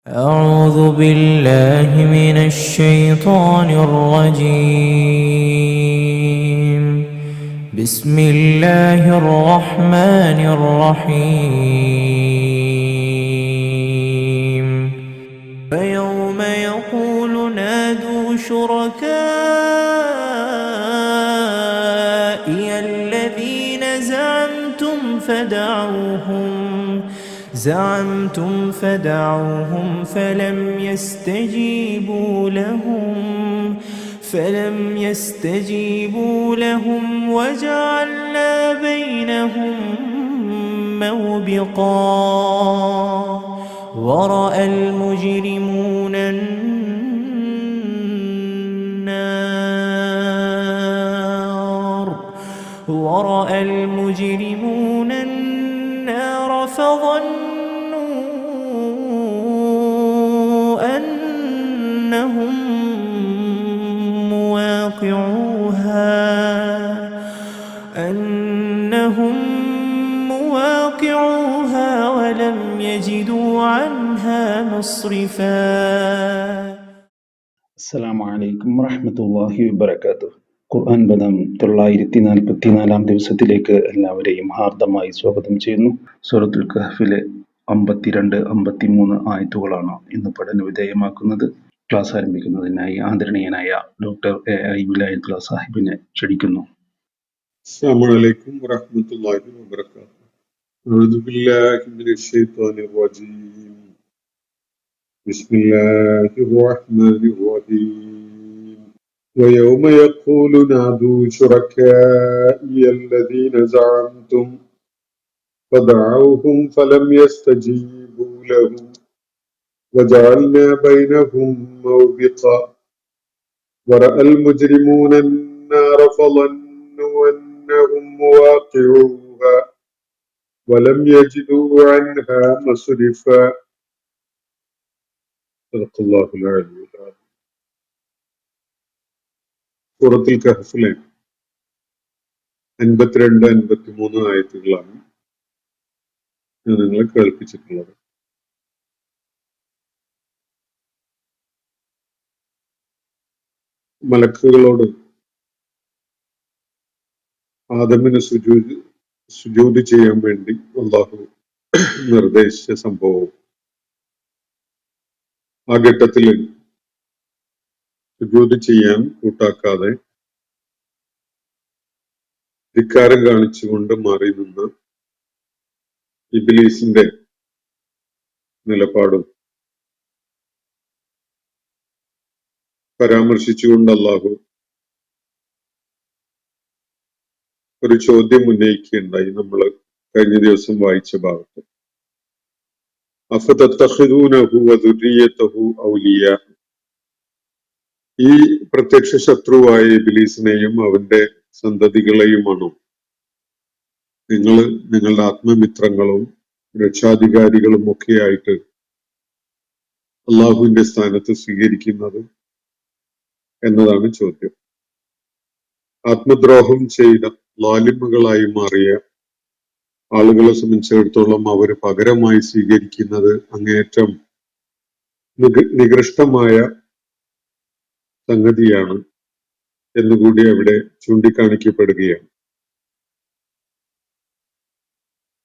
أعوذ بالله من الشيطان الرجيم. بسم الله الرحمن الرحيم. فيوم يقول نادوا شركائي الذين زعمتم فدعوهم فلم يستجيبوا لهم وجعلنا بينهم موبقا ورأى المجرمون النار فظنوا أنهم مواقعوها ولم يجدوا عنها مصرفا. അസ്സലാമു അലൈക്കും വറഹ്മത്തുള്ളാഹി വബറകാതുഹു. ഖുർആൻ പദം 944 ദിവസത്തിലേക്ക് എല്ലാവരെയും ഹാർദമായി സ്വാഗതം ചെയ്യുന്നു. സൂറത്തുൽ കഹ്ഫിലെ 52, 53 ആയത്തുകളാണ് ഇന്ന് പഠന വിധേയമാക്കുന്നത്. ക്ലാസ് ആരംഭിക്കുന്നതിനായി ആദരണീയനായ ഡോക്ടർ AI വിലായത്തുള്ള സാഹിബിനെ ക്ഷണിക്കുന്നു. അസ്സലാമു അലൈക്കും വറഹ്മത്തുള്ളാഹി വബറകാതുഹു. അഊദു ബില്ലാഹി മിനശ് ശൈത്വാനിർ റജീം. ബിസ്മില്ലാഹിർ റഹ്മാനിർ റഹീം. വയൗമ യഖൂലു നാദൂ ശുറകാഇ അല്ലദീന സഅംതും ഫദഅൂഹും ഫലം യസ്തജീബൂ ലഹും വജഅൽനാ ബൈനഹും മൗബിഖാ വറഅൽ മുജ്രിമൂന النار فظنوا أنهم مواقعوها ولم يجدوا عنها مصرفا. صدق الله العلي العظيم. സൂറത്തുൽ കഹ്ഫിലെ 52, 53 ആയത്തുകളാണ് ഞാൻ നിങ്ങളെ കേൾപ്പിച്ചിട്ടുള്ളത്. മലക്കുകളോട് ആദമിന് സുജൂദ് ചെയ്യാൻ വേണ്ടി അല്ലാഹു നിർദ്ദേശിച്ച സംഭവവും ആ ഘട്ടത്തിൽ സുജൂദ് ചെയ്യാൻ കൂട്ടാക്കാതെ ധിക്കാരം കാണിച്ചുകൊണ്ട് മാറി നിന്ന ഇബ്ലീസിന്റെ നിലപാടും പരാമർശിച്ചുകൊണ്ട് അല്ലാഹു ഒരു ചോദ്യം ഉന്നയിക്കുകയുണ്ടായി. നമ്മൾ കഴിഞ്ഞ ദിവസം വായിച്ച ഭാഗത്ത് അഫതത്തഖിദൂനഹു വദുരിയതഹു ഔലിയാ, ഈ പ്രത്യക്ഷ ശത്രുവായ ഇബ്ലീസിനെയും അവന്റെ സന്തതികളെയുമാണോ നിങ്ങൾ നിങ്ങളുടെ ആത്മമിത്രങ്ങളും രക്ഷാധികാരികളും ഒക്കെയായിട്ട് അള്ളാഹുവിന്റെ സ്ഥാനത്ത് സ്വീകരിക്കുന്നത് എന്നതാണ് ചോദ്യം. ആത്മദ്രോഹം ചെയ്ത ലാലിമുകളായി മാറിയ ആളുകളെ സംബന്ധിച്ചിടത്തോളം അവർ പകരമായി സ്വീകരിക്കുന്നത് അങ്ങേയറ്റം നികൃഷ്ടമായ സംഗതിയാണ് എന്നുകൂടി അവിടെ ചൂണ്ടിക്കാണിക്കപ്പെടുകയാണ്.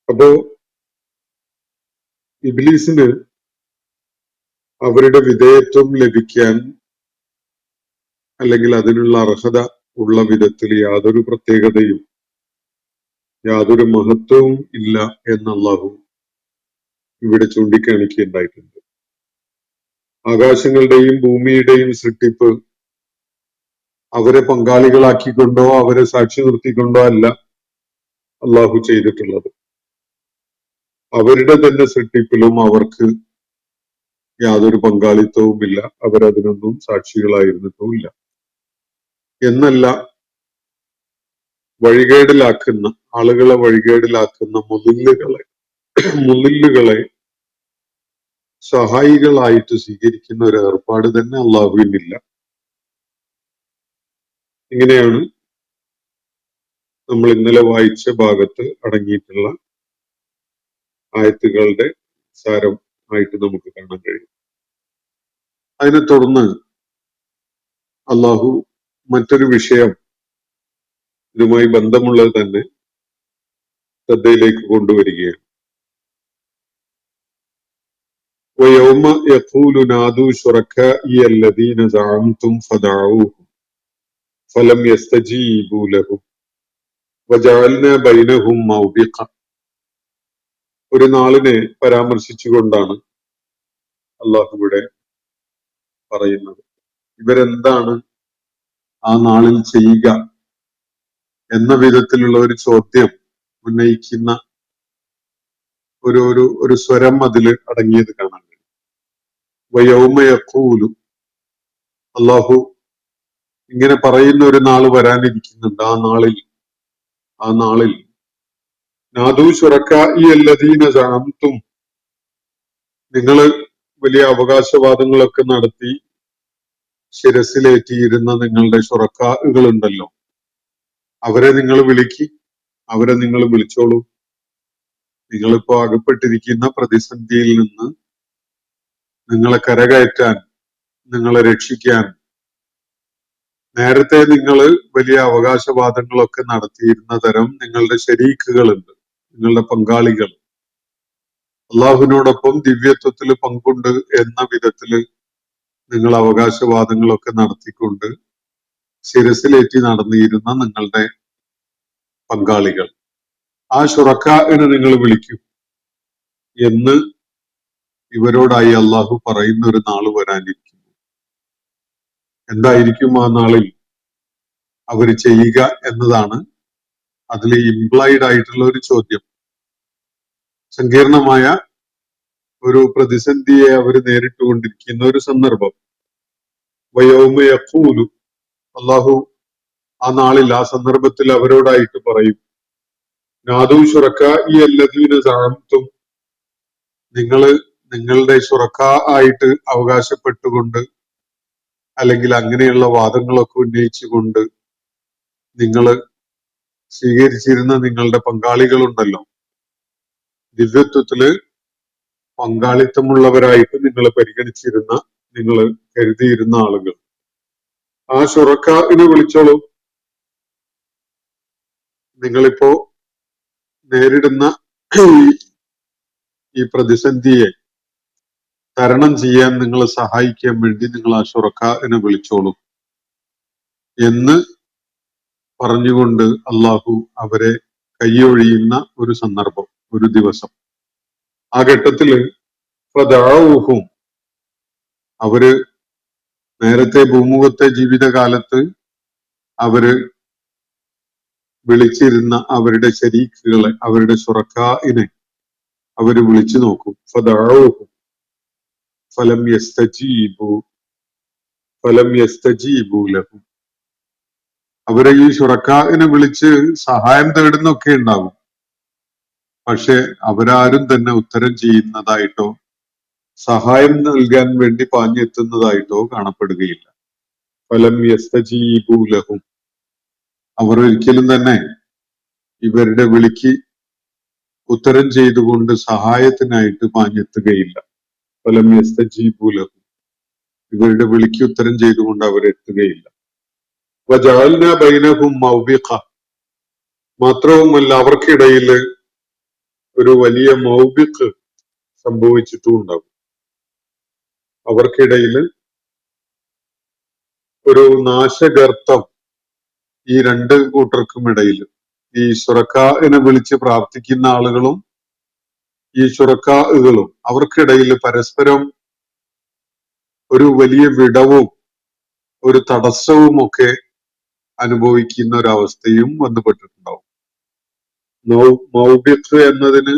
അപ്പോ ഇബ്ലീസിന് അവരുടെ വിധേയത്വം ലഭിക്കാൻ അല്ലെങ്കിൽ അതിനുള്ള അർഹത ഉള്ള വിധത്തിൽ യാതൊരു പ്രത്യേകതയും യാതൊരു മഹത്വവും ഇല്ല എന്ന് അല്ലാഹു ഇവിടെ ചൂണ്ടിക്കാണിക്കുകയുണ്ടായിട്ടുണ്ട്. ആകാശങ്ങളുടെയും ഭൂമിയുടെയും സൃഷ്ടിപ്പ് അവരെ പങ്കാളികളാക്കിക്കൊണ്ടോ അവരെ സാക്ഷി നിർത്തിക്കൊണ്ടോ അല്ല അല്ലാഹു ചെയ്തിട്ടുള്ളത്. അവരുടെ തന്നെ സൃഷ്ടിപ്പിലും അവർക്ക് യാതൊരു പങ്കാളിത്തവുമില്ല, അവരതിനൊന്നും സാക്ഷികളായിരുന്നിട്ടുമില്ല. എന്നല്ല, വഴികേടിലാക്കുന്ന ആളുകളെ വഴികേടിലാക്കുന്ന മുളില്ലുകളെ സഹായികളായിട്ട് സ്വീകരിക്കുന്ന ഒരു ഏർപ്പാട് തന്നെ അള്ളാഹുവിനില്ല. ഇങ്ങനെയാണ് നമ്മൾ ഇന്നലെ വായിച്ച ഭാഗത്ത് അടങ്ങിയിട്ടുള്ള ആയത്തുകളുടെ സാരം ആയിട്ട് നമുക്ക് കാണാൻ കഴിയും. അതിനെ തുടർന്ന് അള്ളാഹു മറ്റൊരു വിഷയം ഇതുമായി ബന്ധമുള്ളത് തന്നെ ശ്രദ്ധയിലേക്ക് കൊണ്ടുവരികയാണ്. وَيَوْمَ يَقُولُ نَادُوا شُرَكَائِيَ الَّذِينَ زَعَمْتُمْ فَدَعُوهُمْ فَلَمْ يَسْتَجِيبُوا لَهُمْ وَجَعَلْنَا بَيْنَهُمْ مَوْبِقًا. ഒരു നാളിനെ പരാമർശിച്ചുകൊണ്ടാണ് അള്ളാഹു ഇവിടെ പറയുന്നത്. ഇവരെന്താണ് ആ നാളിൽ ചെയ്യുക എന്ന വിധത്തിലുള്ള ഒരു ചോദ്യം ഉന്നയിക്കുന്ന ഒരു സ്വരം അതിൽ അടങ്ങിയത് കാണാൻ കഴിയും. വയൗമ യഖൂലു, അള്ളാഹു ഇങ്ങനെ പറയുന്ന ഒരു നാൾ വരാനിരിക്കുന്നുണ്ട്. ആ നാളിൽ നാദൂ ശുറക്കാഇ അല്ലദീന സഅംതും, നിങ്ങൾ വലിയ അവകാശവാദങ്ങളൊക്കെ നടത്തി ശിരസിലേറ്റിയിരുന്ന നിങ്ങളുടെ ശുറക്കാകളുണ്ടല്ലോ, അവരെ നിങ്ങൾ വിളിക്കി, അവരെ നിങ്ങൾ വിളിച്ചോളൂ. നിങ്ങളിപ്പോ അകപ്പെട്ടിരിക്കുന്ന പ്രതിസന്ധിയിൽ നിന്ന് നിങ്ങളെ കരകയറ്റാൻ, നിങ്ങളെ രക്ഷിക്കാൻ നേരത്തെ നിങ്ങൾ വലിയ അവകാശവാദങ്ങളൊക്കെ നടത്തിയിരുന്ന തരം നിങ്ങളുടെ ശരീക്കുകളുണ്ട്, നിങ്ങളുടെ പങ്കാളികൾ, അള്ളാഹുവിനോടൊപ്പം ദിവ്യത്വത്തിൽ പങ്കുണ്ട് എന്ന വിധത്തില് നിങ്ങൾ അവകാശവാദങ്ങളൊക്കെ നടത്തിക്കൊണ്ട് ശിരസിലേറ്റി നടന്നിരുന്ന നിങ്ങളുടെ പങ്കാളികൾ, ആ ശുറക്കാഇനെ നിങ്ങൾ വിളിക്കൂ എന്ന് ഇവരോടായി അള്ളാഹു പറയുന്ന ഒരു നാള് വരാനിരിക്കുന്നു. എന്തായിരിക്കും ആ നാളിൽ അവർ ചെയ്യുക എന്നതാണ് അതിൽ ഇംപ്ലൈഡ് ആയിട്ടുള്ള ഒരു ചോദ്യം. സങ്കീർണമായ ഒരു പ്രതിസന്ധിയെ അവർ നേരിട്ടുകൊണ്ടിരിക്കുന്ന ഒരു സന്ദർഭം. വയൗമ യഖൂലു, അള്ളാഹു ആ നാളിൽ, ആ സന്ദർഭത്തിൽ അവരോടായിട്ട് പറയും, നാദൂ ശുറക്കാഇ അല്ലദീന സഅംതും, നിങ്ങളുടെ ശുറക്കാ ആയിട്ട് അവകാശപ്പെട്ടുകൊണ്ട് അല്ലെങ്കിൽ അങ്ങനെയുള്ള വാദങ്ങളൊക്കെ ഉന്നയിച്ചുകൊണ്ട് നിങ്ങൾ സ്വീകരിച്ചിരുന്ന നിങ്ങളുടെ പങ്കാളികളുണ്ടല്ലോ, ദിവ്യത്വത്തില് പങ്കാളിത്തമുള്ളവരായിട്ട് നിങ്ങൾ പരിഗണിച്ചിരുന്ന, നിങ്ങൾ കരുതിയിരുന്ന ആളുകൾ, ആ ശുറക്കാഇനെ വിളിച്ചോളൂ. നിങ്ങളിപ്പോ നേരിടുന്ന ഈ പ്രതിസന്ധിയെ തരണം ചെയ്യാൻ നിങ്ങളെ സഹായിക്കാൻ വേണ്ടി നിങ്ങൾ ആ ശുറക്കാഇനെ വിളിച്ചോളൂ എന്ന് പറഞ്ഞുകൊണ്ട് അള്ളാഹു അവരെ കൈയൊഴിയുന്ന ഒരു സന്ദർഭം, ഒരു ദിവസം. ആ ഘട്ടത്തില് ഫദഅൂഹും, അവര് നേരത്തെ ഭൂമുഖത്തെ ജീവിതകാലത്ത് അവര് വിളിച്ചിരുന്ന അവരുടെ ശരീക്കുകളെ, അവരുടെ ശുറക്കാഇനെ അവര് വിളിച്ചു നോക്കും. ഫദഅൂഹും ഫലം യസ്തജീബു ലഹും, അവരെ ഈ ശുറക്കാഇനെ വിളിച്ച് സഹായം തേടുന്നൊക്കെ ഉണ്ടാകും, പക്ഷെ അവരാരും തന്നെ ഉത്തരം ചെയ്യുന്നതായിട്ടോ സഹായം നൽകാൻ വേണ്ടി പാഞ്ഞെത്തുന്നതായിട്ടോ കാണപ്പെടുകയില്ല. ഫലം യസ്തജീബു ലഹും, അവർ ഒരിക്കലും തന്നെ ഇവരുടെ വിളിക്ക് ഉത്തരം ചെയ്തുകൊണ്ട് സഹായത്തിനായിട്ട് പാഞ്ഞെത്തുകയില്ല. ഫലം യസ്തജീബു ലഹും, ഇവരുടെ വിളിക്ക് ഉത്തരം ചെയ്തുകൊണ്ട് അവരെത്തുകയില്ല. വജഅൽനാ ബൈനഹും മൗബിഖ, മാത്രവുമല്ല അവർക്കിടയിൽ ഒരു വലിയ മൗബിഖ് സംഭവിച്ചിട്ടും ഉണ്ടാകും. അവർക്കിടയിൽ ഒരു നാശഗർത്തം ഈ രണ്ട് കൂട്ടർക്കും ഇടയിൽ, ഈ ശുറക്കാഇനെ വിളിച്ച് പ്രാർത്ഥിക്കുന്ന ആളുകളും ഈ ശുറക്കാകളും അവർക്കിടയിൽ പരസ്പരം ഒരു വലിയ വിടവും ഒരു തടസ്സവും ഒക്കെ അനുഭവിക്കുന്ന ഒരവസ്ഥയും ബന്ധപ്പെട്ടിട്ടുണ്ടാവും. മൗബിഖ് എന്നതിന്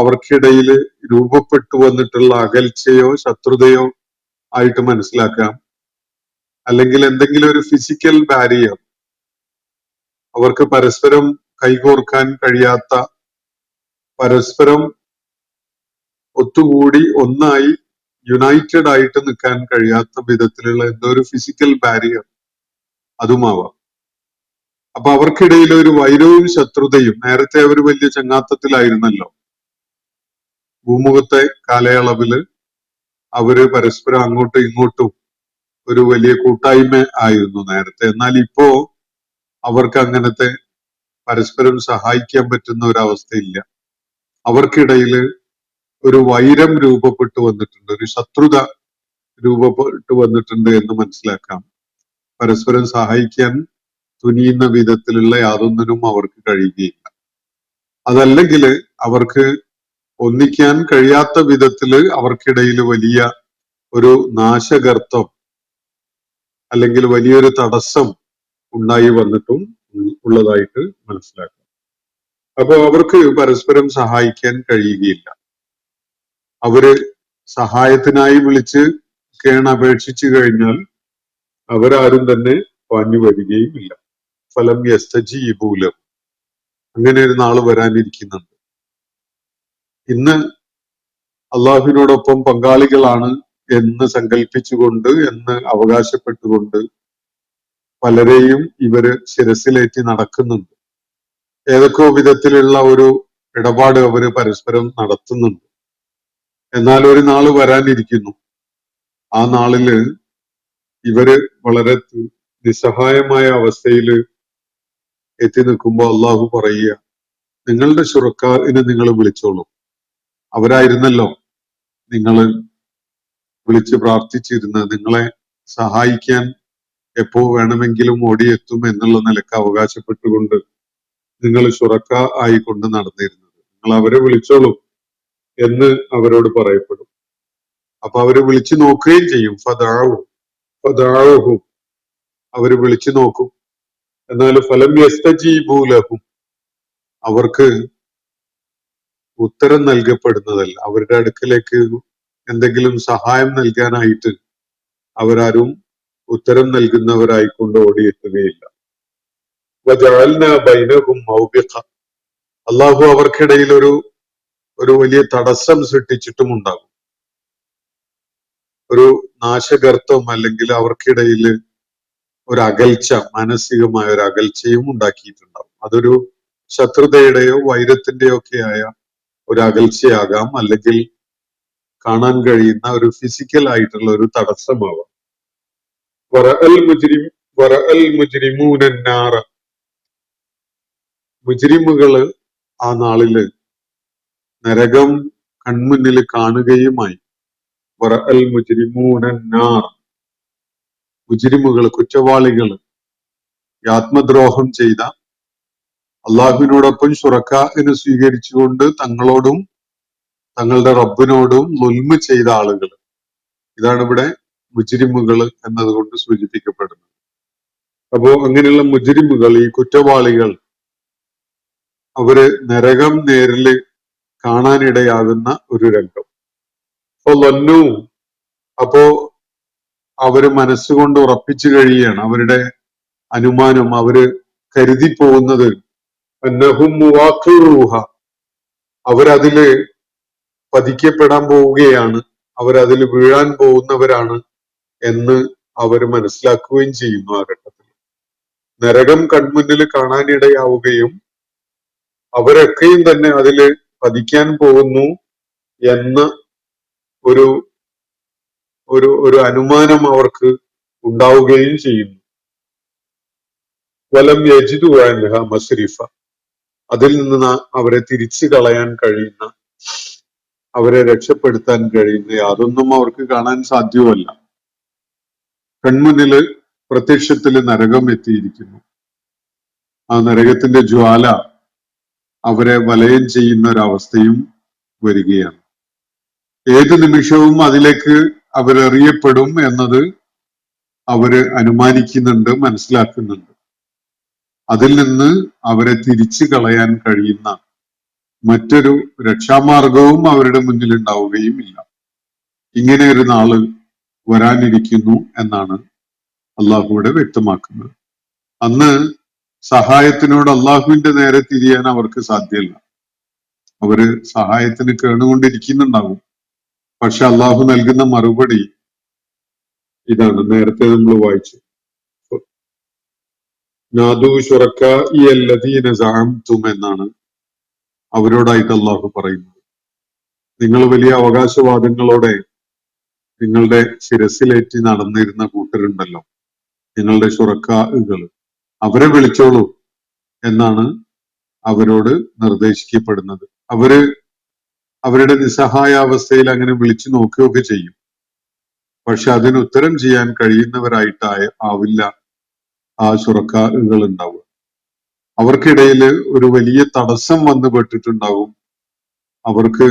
അവർക്കിടയിൽ രൂപപ്പെട്ടു വന്നിട്ടുള്ള അകൽച്ചയോ ശത്രുതയോ ആയിട്ട് മനസ്സിലാക്കാം, അല്ലെങ്കിൽ എന്തെങ്കിലും ഒരു ഫിസിക്കൽ ബാരിയർ, അവർക്ക് പരസ്പരം കൈകോർക്കാൻ കഴിയാത്ത, പരസ്പരം ഒത്തുകൂടി ഒന്നായി യുണൈറ്റഡ് ആയിട്ട് നിൽക്കാൻ കഴിയാത്ത വിധത്തിലുള്ള എന്തോ ഒരു ഫിസിക്കൽ ബാരിയർ അതുമാവാം. അപ്പൊ അവർക്കിടയിൽ ഒരു വൈരവും ശത്രുതയും, നേരത്തെ അവർ വലിയ ചങ്ങാത്തത്തിലായിരുന്നല്ലോ ഭൂമുഖത്തെ കാലയളവില്, അവര് പരസ്പരം അങ്ങോട്ടും ഇങ്ങോട്ടും ഒരു വലിയ കൂട്ടായ്മ ആയിരുന്നു നേരത്തെ. എന്നാൽ ഇപ്പോ അവർക്ക് അങ്ങനത്തെ പരസ്പരം സഹായിക്കാൻ പറ്റുന്ന ഒരു അവസ്ഥയില്ല. അവർക്കിടയിൽ ഒരു വൈരം രൂപപ്പെട്ടു വന്നിട്ടുണ്ട്, ഒരു ശത്രുത രൂപപ്പെട്ടു വന്നിട്ടുണ്ട് എന്ന് മനസ്സിലാക്കാം. പരസ്പരം സഹായിക്കാൻ തുനിയുന്ന വിധത്തിലുള്ള യാതൊന്നിനും അവർക്ക് കഴിയുകയില്ല. അതല്ലെങ്കിൽ അവർക്ക് ഒന്നിക്കാൻ കഴിയാത്ത വിധത്തില് അവർക്കിടയിൽ വലിയ ഒരു നാശഗർത്തം അല്ലെങ്കിൽ വലിയൊരു തടസ്സം ഉണ്ടായി വന്നിട്ടും ഉള്ളതായിട്ട് മനസ്സിലാക്കാം. അപ്പോ അവർക്ക് പരസ്പരം സഹായിക്കാൻ കഴിയുകയില്ല. അവര് സഹായത്തിനായി വിളിച്ച് കേണപേക്ഷിച്ചു കഴിഞ്ഞാൽ അവരാരും തന്നെ പാഞ്ഞു വരികയും ഇല്ല. ഫലം യസ്തജീബൂലഹും, അങ്ങനെ ഒരു നാള് വരാനിരിക്കുന്നുണ്ട്. ഇന്ന് അള്ളാഹുവിനോടൊപ്പം പങ്കാളികളാണ് എന്ന് സങ്കല്പിച്ചുകൊണ്ട്, എന്ന് അവകാശപ്പെട്ടുകൊണ്ട് പലരെയും ഇവര് ശിരസിലേറ്റി നടക്കുന്നുണ്ട്. ഏതൊക്കെയോ വിധത്തിലുള്ള ഒരു ഇടപാട് അവര് പരസ്പരം നടത്തുന്നുണ്ട്. എന്നാൽ ഒരു നാള് വരാനിരിക്കുന്നു. ആ നാളില് ഇവര് വളരെ നിസ്സഹായമായ അവസ്ഥയിൽ എത്തി നിൽക്കുമ്പോൾ അള്ളാഹു പറയുക, നിങ്ങളുടെ ശുറക്കാരിനെ നിങ്ങൾ വിളിച്ചോളൂ. അവരായിരുന്നല്ലോ നിങ്ങൾ വിളിച്ച് പ്രാർത്ഥിച്ചിരുന്നത്. നിങ്ങളെ സഹായിക്കാൻ എപ്പോ വേണമെങ്കിലും ഓടിയെത്തും എന്നുള്ള നിലക്ക് അവകാശപ്പെട്ടുകൊണ്ട് നിങ്ങൾ ശുറക്ക ആയിക്കൊണ്ട് നടന്നിരുന്നത്. നിങ്ങൾ അവരെ വിളിച്ചോളൂ എന്ന് അവരോട് പറയപ്പെടും. അപ്പൊ അവര് വിളിച്ചു നോക്കുകയും ചെയ്യും. ഫദാഉഹും, അവര് വിളിച്ചു നോക്കും. എന്നാൽ ഫലം യസ്തജീബൂലഹും, അവർക്ക് ഉത്തരം നൽകപ്പെടുന്നതല്ല. അവരുടെ അടുക്കലേക്ക് എന്തെങ്കിലും സഹായം നൽകാനായിട്ട് അവരാരും ഉത്തരം നൽകുന്നവരായിക്കൊണ്ട് ഓടിയെത്തുകയില്ല. വജഅൽനാ ബൈനഹും മൗബിഖ, അള്ളാഹു അവർക്കിടയിൽ ഒരു വലിയ തടസ്സം സൃഷ്ടിച്ചിട്ടും ഉണ്ടാകും. ഒരു നാശഗർത്തം, അല്ലെങ്കിൽ അവർക്കിടയിൽ ഒരു അകൽച്ച, മാനസികമായ ഒരു അകൽച്ചയും ഉണ്ടാക്കിയിട്ടുണ്ടാവും. അതൊരു ശത്രുതയുടെയോ വൈരത്തിന്റെയോ ഒക്കെയായ ഒരു അകൽച്ചയാകാം, അല്ലെങ്കിൽ കാണാൻ കഴിയുന്ന ഒരു ഫിസിക്കൽ ആയിട്ടുള്ള ഒരു തടസ്സമാവാം. മുജ്രിമുകള് ആ നാളില് നരകം കൺമുന്നിൽ കാണുകയുമായി. മുജ്രിമുകള്, കുറ്റവാളികള്, ആത്മദ്രോഹം ചെയ്ത, അള്ളാഹുവിനോടൊപ്പം ശുറക്കാഇനെ സ്വീകരിച്ചുകൊണ്ട് തങ്ങളോടും തങ്ങളുടെ റബ്ബിനോടും ളുൽമ് ചെയ്ത ആളുകൾ, ഇതാണ് ഇവിടെ മുജ്രിമുകൾ എന്നതുകൊണ്ട് സൂചിപ്പിക്കപ്പെടുന്നത്. അപ്പോ അങ്ങനെയുള്ള മുജ്രിമുകൾ, ഈ കുറ്റവാളികൾ, അവര് നരകം നേരില് കാണാനിടയാകുന്ന ഒരു രംഗം. അപ്പോ അവര് മനസ്സുകൊണ്ട് ഉറപ്പിച്ചു കഴിയുകയാണ്, അവരുടെ അനുമാനം, അവര് കരുതി പോകുന്നത് അവരതില് പതിക്കപ്പെടാൻ പോവുകയാണ്, അവരതിൽ വീഴാൻ പോകുന്നവരാണ് എന്ന് അവർ മനസ്സിലാക്കുകയും ചെയ്യുന്നു. ആ ഘട്ടത്തിൽ നരകം കൺമുന്നിൽ കാണാനിടയാവുകയും അവരൊക്കെയും തന്നെ അതില് പതിക്കാൻ പോകുന്നു എന്ന ഒരു ഒരു ഒരു അനുമാനം അവർക്ക് ഉണ്ടാവുകയും ചെയ്യുന്നു. വലം യജിദു അൻഹ മസ്രിഫ, അതിൽ നിന്ന് അവരെ തിരിച്ചു കളയാൻ കഴിയുന്ന, അവരെ രക്ഷപ്പെടുത്താൻ കഴിയുന്ന യാതൊന്നും അവർക്ക് കാണാൻ സാധ്യമല്ല. കൺമുന്നില് പ്രത്യക്ഷത്തില് നരകം എത്തിയിരിക്കുന്നു. ആ നരകത്തിന്റെ ജ്വാല അവരെ വലയം ചെയ്യുന്ന ഒരവസ്ഥയും വരികയാണ്. ഏത് നിമിഷവും അതിലേക്ക് അവരെറിയപ്പെടും എന്നത് അവര് അനുമാനിക്കുന്നുണ്ട്, മനസ്സിലാക്കുന്നുണ്ട്. അതിൽ നിന്ന് അവരെ തിരിച്ചു കളയാൻ കഴിയുന്ന മറ്റൊരു രക്ഷാമാർഗവും അവരുടെ മുന്നിൽ ഉണ്ടാവുകയും ഇല്ല. ഇങ്ങനെ ഒരു നാള് വരാനിരിക്കുന്നു എന്നാണ് അള്ളാഹുവിടെ വ്യക്തമാക്കുന്നത്. അന്ന് സഹായത്തിനോട് അള്ളാഹുവിന്റെ നേരെ തിരിയാൻ അവർക്ക് സാധ്യമല്ല. അവര് സഹായത്തിന് കേണുകൊണ്ടിരിക്കുന്നുണ്ടാവും. പക്ഷെ അള്ളാഹു നൽകുന്ന മറുപടി ഇതാണ്, നേരത്തെ നമ്മൾ വായിച്ചു. നാദു ശുറക്കാഇയല്ലദീന സഅംതും എന്നാണ് അവരോടായിട്ട് അള്ളാഹു പറയുന്നത്. നിങ്ങൾ വലിയ അവകാശവാദങ്ങളോടെ നിങ്ങളുടെ ശിരസിലേറ്റി നടന്നിരുന്ന കൂട്ടരുണ്ടല്ലോ, നിങ്ങളുടെ ശുറക്കാകൾ, അവരെ വിളിച്ചോളൂ എന്നാണ് അവരോട് നിർദ്ദേശിക്കപ്പെടുന്നത്. അവരുടെ നിസ്സഹായാവസ്ഥയിൽ അങ്ങനെ വിളിച്ചു നോക്കുകയൊക്കെ ചെയ്യും. പക്ഷെ അതിന് ഉത്തരം ചെയ്യാൻ കഴിയുന്നവരായിട്ട് ആവില്ല ആ ശുറക്കാകൾ ഉണ്ടാവുക. അവർക്കിടയിൽ ഒരു വലിയ തടസ്സം വന്നു പെട്ടിട്ടുണ്ടാവും. അവർക്ക്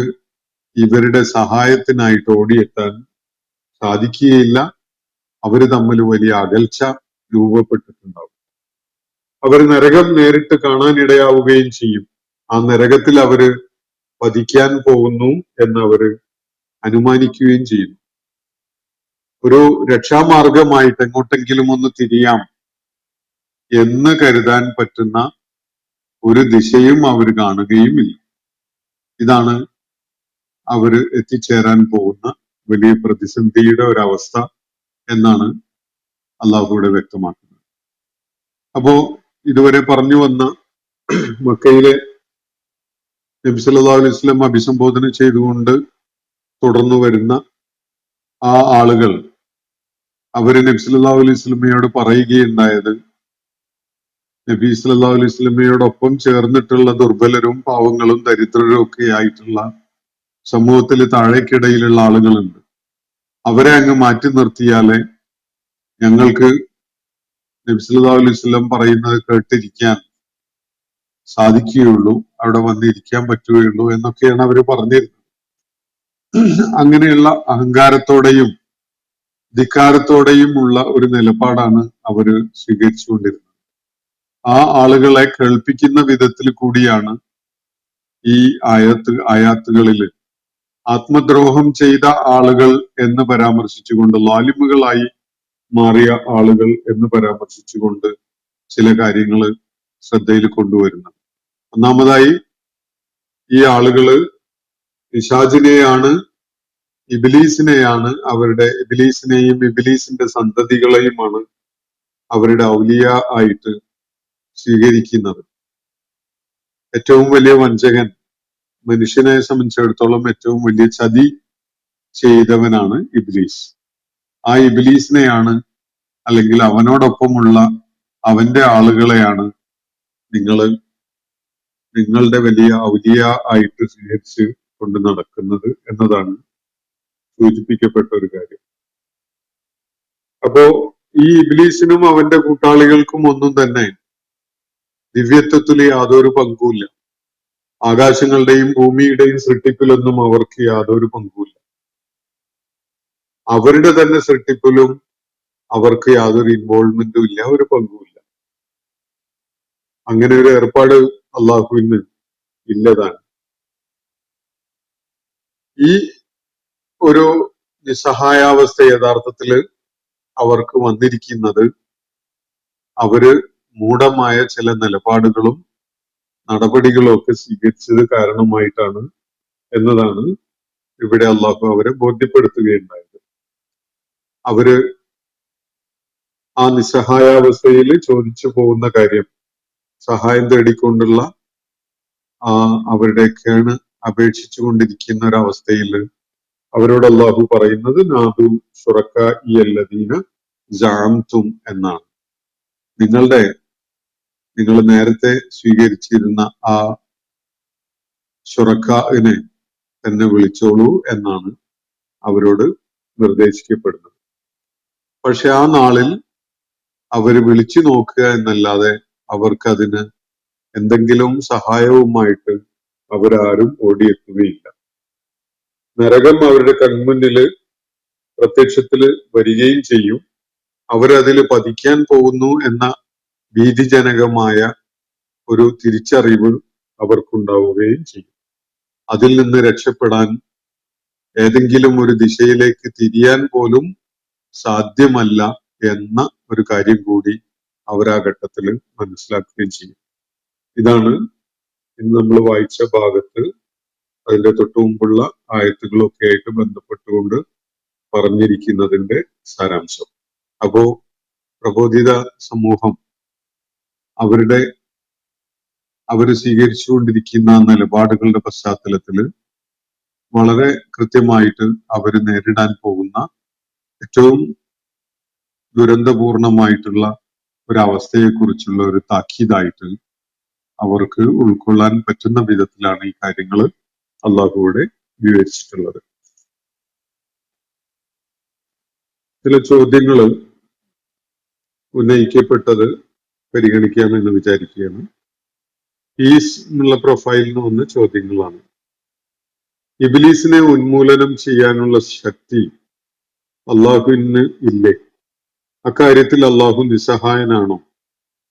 ഇവരുടെ സഹായത്തിനായിട്ട് ഓടിയെത്താൻ സാധിക്കുകയില്ല. അവര് തമ്മിൽ വലിയ അകൽച്ച രൂപപ്പെട്ടിട്ടുണ്ടാവും. അവർ നരകം നേരിട്ട് കാണാനിടയാവുകയും ചെയ്യും. ആ നരകത്തിൽ അവര് പതിക്കാൻ പോകുന്നു എന്ന് അവര് അനുമാനിക്കുകയും ചെയ്യുന്നു. ഒരു രക്ഷാമാർഗമായിട്ട് എങ്ങോട്ടെങ്കിലും ഒന്ന് തിരിയാം എന്ന് കരുതാൻ പറ്റുന്ന ഒരു ദിശയും അവർ കാണുകയുമില്ല. ഇതാണ് അവര് എത്തിച്ചേരാൻ പോകുന്ന വലിയ പ്രതിസന്ധിയുടെ ഒരവസ്ഥ എന്നാണ് അള്ളാഹു ഇവിടെ വ്യക്തമാക്കുന്നത്. അപ്പോ ഇതുവരെ പറഞ്ഞു വന്ന മക്കയിലെ നബി സല്ലല്ലാഹു അലൈഹി വസല്ലം അഭിസംബോധന ചെയ്തുകൊണ്ട് തുടർന്നു വരുന്ന ആ ആളുകൾ അവര് നബി സല്ലല്ലാഹു അലൈഹി വസല്ലമയോട് പറയുകയുണ്ടായത്, നബി സല്ലല്ലാഹു അലൈഹി വസല്ലമയോടൊപ്പം ചേർന്നിട്ടുള്ള ദുർബലരും പാവങ്ങളും ദരിദ്രരും ഒക്കെ ആയിട്ടുള്ള സമൂഹത്തിൽ താഴേക്കിടയിലുള്ള ആളുകളുണ്ട്. അവരെ അങ്ങ് മാറ്റി നിർത്തിയാലേ ഞങ്ങൾക്ക് നബി സല്ലല്ലാഹു അലൈഹി വസല്ലം പറയുന്നത് കേട്ടിരിക്കാൻ സാധിക്കുകയുള്ളൂ, അവിടെ വന്നിരിക്കാൻ പറ്റുകയുള്ളൂ എന്നൊക്കെയാണ് അവർ പറഞ്ഞിരുന്നത്. അങ്ങനെയുള്ള അഹങ്കാരത്തോടെയും ധിക്കാരത്തോടെയും ഉള്ള ഒരു നിലപാടാണ് അവര് സ്വീകരിച്ചുകൊണ്ടിരുന്നത്. ആ ആളുകളെ കേൾപ്പിക്കുന്ന വിധത്തിൽ കൂടിയാണ് ഈ ആയാത്തുകളിൽ ആത്മദ്രോഹം ചെയ്ത ആളുകൾ എന്ന് പരാമർശിച്ചുകൊണ്ട്, ലാലിമുകളായി മാറിയ ആളുകൾ എന്ന് പരാമർശിച്ചുകൊണ്ട് ചില കാര്യങ്ങൾ ശ്രദ്ധയിൽ കൊണ്ടുവരുന്നത്. ഒന്നാമതായി, ഈ ആളുകള് പിശാചിനെയാണ്, ഇബ്ലീസിനെയാണ്, ഇബ്ലീസിനെയും ഇബ്ലീസിന്റെ സന്തതികളെയുമാണ് അവരുടെ ഔലിയ ആയിട്ട് സ്വീകരിക്കുന്നത്. ഏറ്റവും വലിയ വഞ്ചകൻ, മനുഷ്യനെ സംബന്ധിച്ചിടത്തോളം ഏറ്റവും വലിയ ചതി ചെയ്തവനാണ് ഇബ്ലീസ്. ആ ഇബ്ലീസിനെയാണ്, അല്ലെങ്കിൽ അവനോടൊപ്പമുള്ള അവന്റെ ആളുകളെയാണ് നിങ്ങളുടെ വലിയ ഔലിയ ആയിട്ട് സ്വീകരിച്ച് കൊണ്ട് നടക്കുന്നത് എന്നതാണ് സൂചിപ്പിക്കപ്പെട്ട ഒരു കാര്യം. അപ്പോ ഈ ഇബ്ലീസിനും അവന്റെ കൂട്ടാളികൾക്കും ഒന്നും തന്നെ ദിവ്യത്വത്തിൽ യാതൊരു പങ്കുമില്ല. ആകാശങ്ങളുടെയും ഭൂമിയുടെയും സൃഷ്ടിപ്പിലൊന്നും അവർക്ക് യാതൊരു പങ്കുമില്ല. അവരുടെ തന്നെ സൃഷ്ടിപ്പിലും അവർക്ക് യാതൊരു ഇൻവോൾവ്മെന്റും ഇല്ല, ഒരു പങ്കുമില്ല. അങ്ങനെ ഒരു ഏർപ്പാട് അള്ളാഹുവിന് ഇല്ലതാണ്. ഈ ഒരു നിസ്സഹായാവസ്ഥ യഥാർത്ഥത്തില് അവർക്ക് വന്നിരിക്കുന്നത് അവര് മൂഢമായ ചില നിലപാടുകളും നടപടികളും ഒക്കെ സ്വീകരിച്ചത് കാരണമായിട്ടാണ് എന്നതാണ് ഇവിടെ അള്ളാഹു അവരെ ബോധ്യപ്പെടുത്തുകയുണ്ടായത്. അവര് ആ നിസ്സഹായാവസ്ഥയിൽ ചോദിച്ചു പോകുന്ന കാര്യം, സഹായം തേടിക്കൊണ്ടുള്ള അവരുടെ കേണ് അപേക്ഷിച്ചു കൊണ്ടിരിക്കുന്ന ഒരവസ്ഥയിൽ അവരോട് അള്ളാഹു പറയുന്നത് നാദു ശുറക്കാഇയല്ലദീന സഅംതും എന്നാണ്. നിങ്ങൾ നേരത്തെ സ്വീകരിച്ചിരുന്ന ആ ശുറക്കാഇനെ തന്നെ വിളിച്ചോളൂ എന്നാണ് അവരോട് നിർദ്ദേശിക്കപ്പെടുന്നത്. പക്ഷെ ആ നാളിൽ അവര് വിളിച്ചു നോക്കുക എന്നല്ലാതെ അവർക്കതിന് എന്തെങ്കിലും സഹായവുമായിട്ട് അവരാരും ഓടിയെത്തുകയില്ല. നരകം അവരുടെ കൺമുന്നില് പ്രത്യക്ഷത്തില് വരികയും ചെയ്യും. അവരതിൽ പതിക്കാൻ പോകുന്നു എന്ന ഭീതിജനകമായ ഒരു തിരിച്ചറിവ് അവർക്കുണ്ടാവുകയും ചെയ്യും. അതിൽ നിന്ന് രക്ഷപ്പെടാൻ ഏതെങ്കിലും ഒരു ദിശയിലേക്ക് തിരിയാൻ പോലും സാധ്യമല്ല എന്ന ഒരു കാര്യം കൂടി അവർ ആ ഘട്ടത്തിൽ മനസ്സിലാക്കുകയും ചെയ്യും. ഇതാണ് ഇന്ന് നമ്മൾ വായിച്ച ഭാഗത്ത് അതിന്റെ തൊട്ടു മുമ്പുള്ള ആയത്തുകളൊക്കെ ആയിട്ട് ബന്ധപ്പെട്ടുകൊണ്ട് പറഞ്ഞിരിക്കുന്നതിന്റെ സാരാംശം. അപ്പോ പ്രബോധിത സമൂഹം അവര് സ്വീകരിച്ചുകൊണ്ടിരിക്കുന്ന നിലപാടുകളുടെ പശ്ചാത്തലത്തിൽ വളരെ കൃത്യമായിട്ട് അവര് നേരിടാൻ പോകുന്ന ഏറ്റവും ദുരന്തപൂർണമായിട്ടുള്ള ഒരവസ്ഥയെക്കുറിച്ചുള്ള ഒരു താക്കീതായിട്ട് അവർക്ക് ഉൾക്കൊള്ളാൻ പറ്റുന്ന വിധത്തിലാണ് ഈ കാര്യങ്ങൾ അള്ളാഹുവിടെ വിവരിച്ചിട്ടുള്ളത്. ചില ചോദ്യങ്ങൾ ഉന്നയിക്കപ്പെട്ടത് പരിഗണിക്കാമെന്ന് വിചാരിക്കുകയാണ്. ഈസ് എന്നുള്ള പ്രൊഫൈലിന് വന്ന ചോദ്യങ്ങളാണ്. ഇബ്ലീസിനെ ഉന്മൂലനം ചെയ്യാനുള്ള ശക്തി അള്ളാഹുവിന് ഇല്ലേ? അക്കാര്യത്തിൽ അള്ളാഹു നിസ്സഹായനാണോ?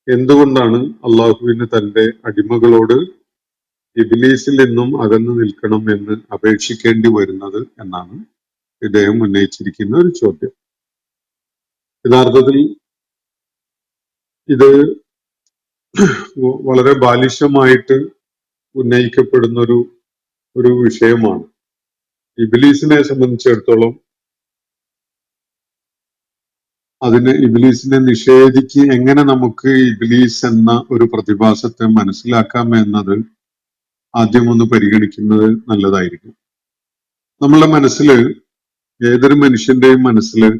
എന്തുകൊണ്ടാണ് അള്ളാഹുവിന് തന്റെ അടിമകളോട് ഇബ്ലീസിൽ നിന്നും അകന്നു നിൽക്കണം എന്ന് അപേക്ഷിക്കേണ്ടി വരുന്നത് എന്നാണ് ഇദ്ദേഹം ഉന്നയിച്ചിരിക്കുന്ന ഒരു ചോദ്യം. യഥാർത്ഥത്തിൽ ഇത് വളരെ ബാലിശമായിട്ട് ഉന്നയിക്കപ്പെടുന്ന ഒരു വിഷയമാണ്. ഇബ്ലീസിനെ സംബന്ധിച്ചിടത്തോളം ഇബ്ലീസിനെ എങ്ങനെ നമുക്ക് ഇബ്ലീസ് എന്ന ഒരു പ്രതിഭാസത്തെ മനസ്സിലാക്കാം എന്നത് ആദ്യം ഒന്ന് പരിഗണിക്കുന്നത് നല്ലതായിരിക്കും. നമ്മളുടെ മനസ്സില്, ഏതൊരു മനുഷ്യന്റെയും മനസ്സില്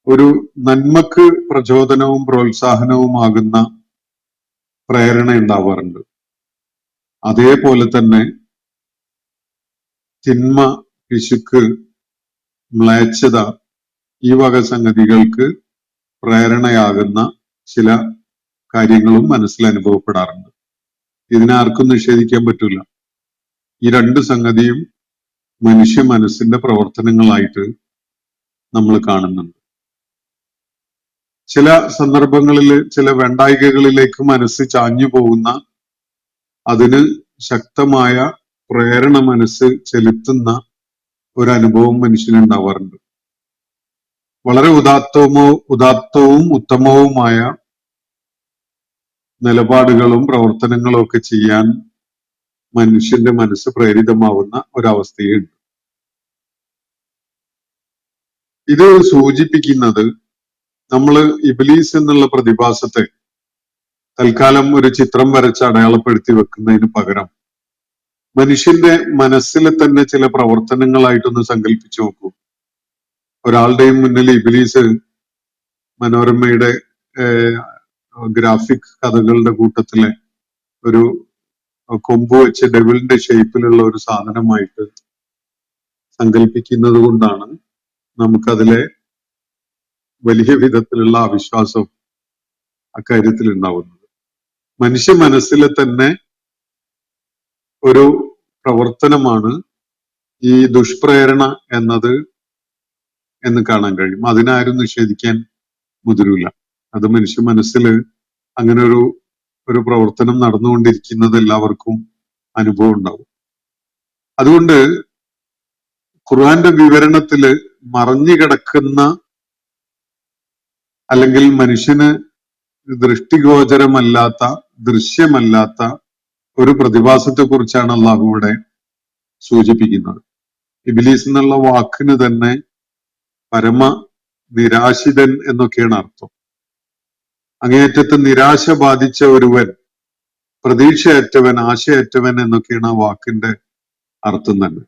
ഒരു നന്മക്ക് പ്രചോദനവും പ്രോത്സാഹനവുമാകുന്ന പ്രേരണ ഉണ്ടാവാറുണ്ട്. അതേപോലെ തന്നെ തിന്മ, പിശുക്ക്, മ്ലേച്ഛത, ഈ വക സംഗതികൾക്ക് പ്രേരണയാകുന്ന ചില കാര്യങ്ങളും മനസ്സിൽ അനുഭവപ്പെടാറുണ്ട്. ഇതിനാർക്കും നിഷേധിക്കാൻ പറ്റില്ല. ഈ രണ്ട് സംഗതിയും മനുഷ്യ മനസ്സിന്റെ പ്രവർത്തനങ്ങളായിട്ട് നമ്മൾ കാണുന്നുണ്ട്. ചില സന്ദർഭങ്ങളിൽ ചില വെണ്ടായികകളിലേക്ക് മനസ്സ് ചാഞ്ഞു പോകുന്ന, അതിന് ശക്തമായ പ്രേരണ മനസ്സ് ചെലുത്തുന്ന ഒരനുഭവം മനുഷ്യനുണ്ടാവാറുണ്ട്. വളരെ ഉദാത്തവും ഉത്തമവുമായ നിലപാടുകളും പ്രവർത്തനങ്ങളും ഒക്കെ ചെയ്യാൻ മനുഷ്യന്റെ മനസ്സ് പ്രേരിതമാവുന്ന ഒരവസ്ഥയുണ്ട്. ഇത് സൂചിപ്പിക്കുന്നത് നമ്മൾ ഇബ്ലീസ് എന്നുള്ള പ്രതിഭാസത്തെ തൽക്കാലം ഒരു ചിത്രം വരച്ച് അടയാളപ്പെടുത്തി വെക്കുന്നതിന് പകരം മനുഷ്യന്റെ മനസ്സിലെ തന്നെ ചില പ്രവർത്തനങ്ങളായിട്ടൊന്ന് സങ്കല്പിച്ചു നോക്കൂ. ഒരാളുടെയും മുന്നിൽ ഇബ്ലീസ് മനോരമയുടെ ഗ്രാഫിക് കഥകളുടെ കൂട്ടത്തിലെ ഒരു കൊമ്പ് വെച്ച് ഡെവിളിന്റെ ഷേപ്പിലുള്ള ഒരു സാധനമായിട്ട് സങ്കല്പിക്കുന്നത് കൊണ്ടാണ് നമുക്കതിലെ വലിയ വിധത്തിലുള്ള അവിശ്വാസം അക്കാര്യത്തിൽ ഉണ്ടാവുന്നത്. മനുഷ്യ മനസ്സിലെ തന്നെ ഒരു പ്രവർത്തനമാണ് ഈ ദുഷ്പ്രേരണ എന്ന് കാണാൻ കഴിയും. അതിനാരും നിഷേധിക്കാൻ മുതിരില്ല. അത് മനുഷ്യ മനസ്സിൽ അങ്ങനെ ഒരു പ്രവർത്തനം നടന്നുകൊണ്ടിരിക്കുന്നത് എല്ലാവർക്കും അനുഭവം ഉണ്ടാവും. അതുകൊണ്ട് ഖുർആന്റെ വിവരണത്തില് മറഞ്ഞു കിടക്കുന്ന, അല്ലെങ്കിൽ മനുഷ്യന് ദൃഷ്ടിഗോചരമല്ലാത്ത, ദൃശ്യമല്ലാത്ത ഒരു പ്രതിഭാസത്തെ കുറിച്ചാണ് അള്ളാഹു ഇവിടെ സൂചിപ്പിക്കുന്നത്. ഇബ്ലീസ് എന്നുള്ള വാക്കിന് തന്നെ പരമ നിരാശിതൻ എന്നൊക്കെയാണ് അർത്ഥം. അങ്ങേയറ്റത്ത് നിരാശ ബാധിച്ച ഒരുവൻ, പ്രതീക്ഷയറ്റവൻ, ആശയറ്റവൻ എന്നൊക്കെയാണ് ആ വാക്കിന്റെ അർത്ഥം തന്നെ.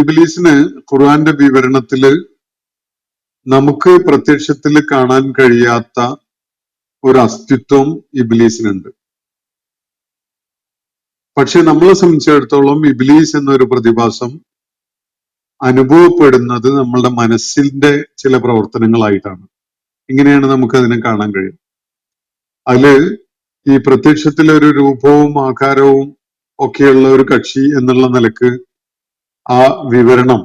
ഇബ്ലീസിന് ഖുർആന്റെ വിവരണത്തില് നമുക്ക് പ്രത്യക്ഷത്തിൽ കാണാൻ കഴിയാത്ത ഒരു അസ്തിത്വം ഇബ്ലീസിനുണ്ട്. പക്ഷെ നമ്മളെ സംബന്ധിച്ചിടത്തോളം ഇബ്ലീസ് എന്നൊരു പ്രതിഭാസം അനുഭവപ്പെടുന്നത് നമ്മളുടെ മനസ്സിന്റെ ചില പ്രവർത്തനങ്ങളായിട്ടാണ്. ഇങ്ങനെയാണ് നമുക്ക് അതിനെ കാണാൻ കഴിയും. അതില് ഈ പ്രത്യക്ഷത്തിലെ ഒരു രൂപവും ആകാരവും ഒക്കെയുള്ള ഒരു കക്ഷി എന്നുള്ള നിലക്ക് ആ വിവരണം,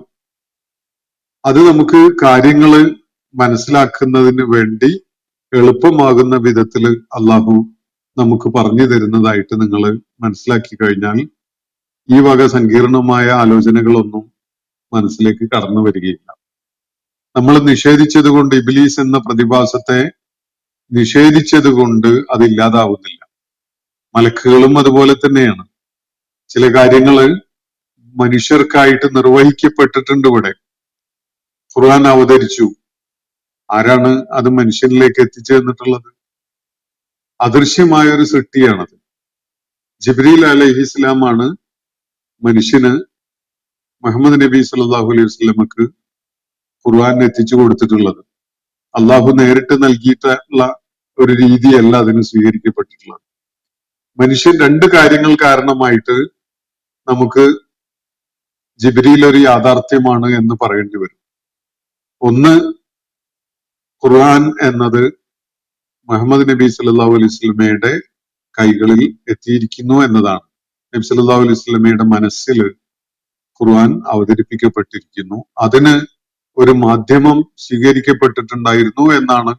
അത് നമുക്ക് കാര്യങ്ങള് മനസ്സിലാക്കുന്നതിന് വേണ്ടി എളുപ്പമാകുന്ന വിധത്തില് അള്ളാഹു നമുക്ക് പറഞ്ഞു തരുന്നതായിട്ട് നിങ്ങൾ മനസ്സിലാക്കി കഴിഞ്ഞാൽ ഈ വക സങ്കീർണമായ ആലോചനകളൊന്നും മനസ്സിലേക്ക് കടന്നു വരികയില്ല. നമ്മൾ നിഷേധിച്ചത് കൊണ്ട്, ഇബ്ലീസ് എന്ന പ്രതിഭാസത്തെ നിഷേധിച്ചത് കൊണ്ട് അതില്ലാതാവുന്നില്ല. മലക്കുകളും അതുപോലെ തന്നെയാണ്. ചില കാര്യങ്ങള് മനുഷ്യർക്കായിട്ട് നിർവഹിക്കപ്പെട്ടിട്ടുണ്ട്. ഇവിടെ ഖുർആൻ അവതരിച്ചു. ആരാണ് അത് മനുഷ്യനിലേക്ക് എത്തിച്ചു തന്നിട്ടുള്ളത്? അദൃശ്യമായ ഒരു സൃഷ്ടിയാണത്. ജിബ്രീൽ അലൈഹിസ്ലാമാണ് മനുഷ്യന് മുഹമ്മദ് നബി സല്ലല്ലാഹു അലൈഹി വസല്ലമക്ക് ഖുർആൻ എത്തിച്ചു കൊടുത്തിട്ടുള്ളത്. അള്ളാഹു നേരിട്ട് നൽകിയിട്ടുള്ള ഒരു രീതിയല്ല അതിന് സ്വീകരിക്കപ്പെട്ടിട്ടുള്ളത്. മനുഷ്യൻ രണ്ട് കാര്യങ്ങൾ കാരണമായിട്ട് നമുക്ക് ജിബ്രീൽ ഒരു യാഥാർത്ഥ്യമാണ് എന്ന് പറയേണ്ടി വരും. ഒന്ന്, ഖുർആൻ എന്നത് മുഹമ്മദ് നബി സല്ലല്ലാഹു അലൈഹി വസല്ലമയുടെ കൈകളിൽ എത്തിയിരിക്കുന്നു എന്നതാണ്. നബി സല്ലല്ലാഹു അലൈഹി വസല്ലമയുടെ മനസ്സിൽ ഖുർആൻ അവതരിപ്പിക്കപ്പെട്ടിരിക്കുന്നു. അതിന് ഒരു മാധ്യമം സ്വീകരിക്കപ്പെട്ടിട്ടുണ്ടായിരുന്നു എന്നാണ്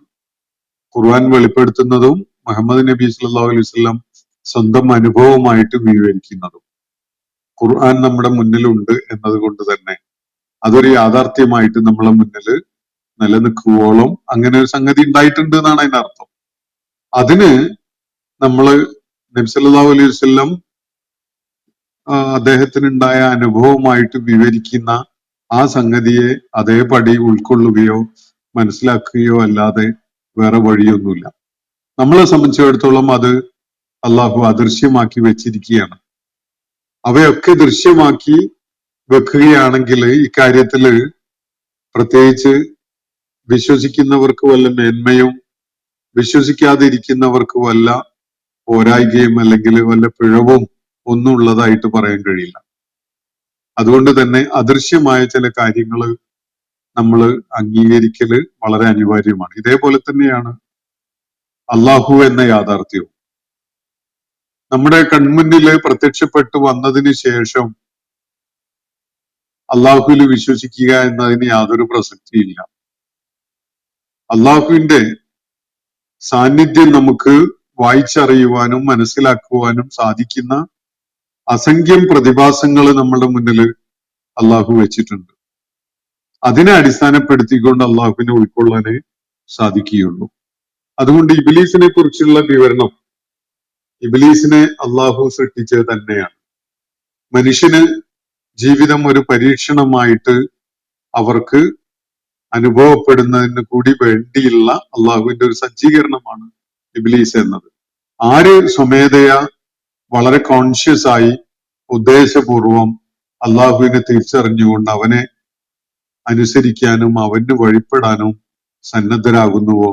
ഖുർആൻ വെളിപ്പെടുത്തുന്നതും മുഹമ്മദ് നബി സല്ലല്ലാഹു അലൈഹി വസല്ലം സ്വന്തം അനുഭവമായിട്ട് വിവരിക്കുന്നതും. ഖുർആൻ നമ്മുടെ മുന്നിലുണ്ട് എന്നതുകൊണ്ട് തന്നെ അതൊരു യാഥാർത്ഥ്യമായിട്ട് നമ്മളെ മുന്നിൽ നിലനിൽക്കുവോളം അങ്ങനെ ഒരു സംഗതി ഉണ്ടായിട്ടുണ്ട് എന്നാണ് അതിന്റെ അർത്ഥം. അതിന് നമ്മള് നബി സല്ലല്ലാഹു അലൈഹി വസല്ലം അദ്ദേഹത്തിനുണ്ടായ അനുഭവമായിട്ട് വിവരിക്കുന്ന ആ സംഗതിയെ അതേപടി ഉൾക്കൊള്ളുകയോ മനസ്സിലാക്കുകയോ അല്ലാതെ വേറെ വഴിയൊന്നുമില്ല. നമ്മളെ സംബന്ധിച്ചിടത്തോളം അത് അള്ളാഹു അദൃശ്യമാക്കി വെച്ചിരിക്കുകയാണ്. അവയൊക്കെ ദൃശ്യമാക്കി വെക്കുകയാണെങ്കിൽ ഇക്കാര്യത്തില് പ്രത്യേകിച്ച് വിശ്വസിക്കുന്നവർക്ക് വല്ല മേന്മയും വിശ്വസിക്കാതിരിക്കുന്നവർക്ക് വല്ല പോരായ്കയും അല്ലെങ്കിൽ വല്ല പിഴവും ഒന്നും ഉള്ളതായിട്ട് പറയാൻ കഴിയില്ല. അതുകൊണ്ട് തന്നെ അദൃശ്യമായ ചില കാര്യങ്ങൾ നമ്മൾ അംഗീകരിക്കല് വളരെ അനിവാര്യമാണ്. ഇതേപോലെ തന്നെയാണ് അള്ളാഹു എന്ന യാഥാർത്ഥ്യവും. നമ്മുടെ കൺമുന്നിൽ പ്രത്യക്ഷപ്പെട്ടു വന്നതിന് ശേഷം അള്ളാഹുവിൽ വിശ്വസിക്കുക എന്നതിന് യാതൊരു പ്രസക്തിയില്ല. അള്ളാഹുവിന്റെ സാന്നിധ്യം നമുക്ക് വായിച്ചറിയുവാനും മനസ്സിലാക്കുവാനും സാധിക്കുന്ന അസംഖ്യം പ്രതിഭാസങ്ങൾ നമ്മുടെ മുന്നിൽ അള്ളാഹു വെച്ചിട്ടുണ്ട്. അതിനെ അടിസ്ഥാനപ്പെടുത്തിക്കൊണ്ട് അള്ളാഹുവിനെ ഉൾക്കൊള്ളാനേ സാധിക്കുകയുള്ളൂ. അതുകൊണ്ട് ഇബ്ലീസിനെ കുറിച്ചുള്ള വിവരണം, ഇബ്ലീസിനെ അള്ളാഹു സൃഷ്ടിച്ചത് തന്നെയാണ്. മനുഷ്യന് ജീവിതം ഒരു പരീക്ഷണമായിട്ട് അവർക്ക് അനുഭവപ്പെടുന്നതിന് കൂടി വേണ്ടിയുള്ള അള്ളാഹുവിന്റെ ഒരു സജ്ജീകരണമാണ് ഇബ്ലീസ് എന്നത്. ആര് സ്വമേധയാ വളരെ കോൺഷ്യസ് ആയി ഉദ്ദേശപൂർവം അള്ളാഹുവിനെ തിരിച്ചറിഞ്ഞുകൊണ്ട് അവനെ അനുസരിക്കാനും അവന് വഴിപ്പെടാനും സന്നദ്ധരാകുന്നുവോ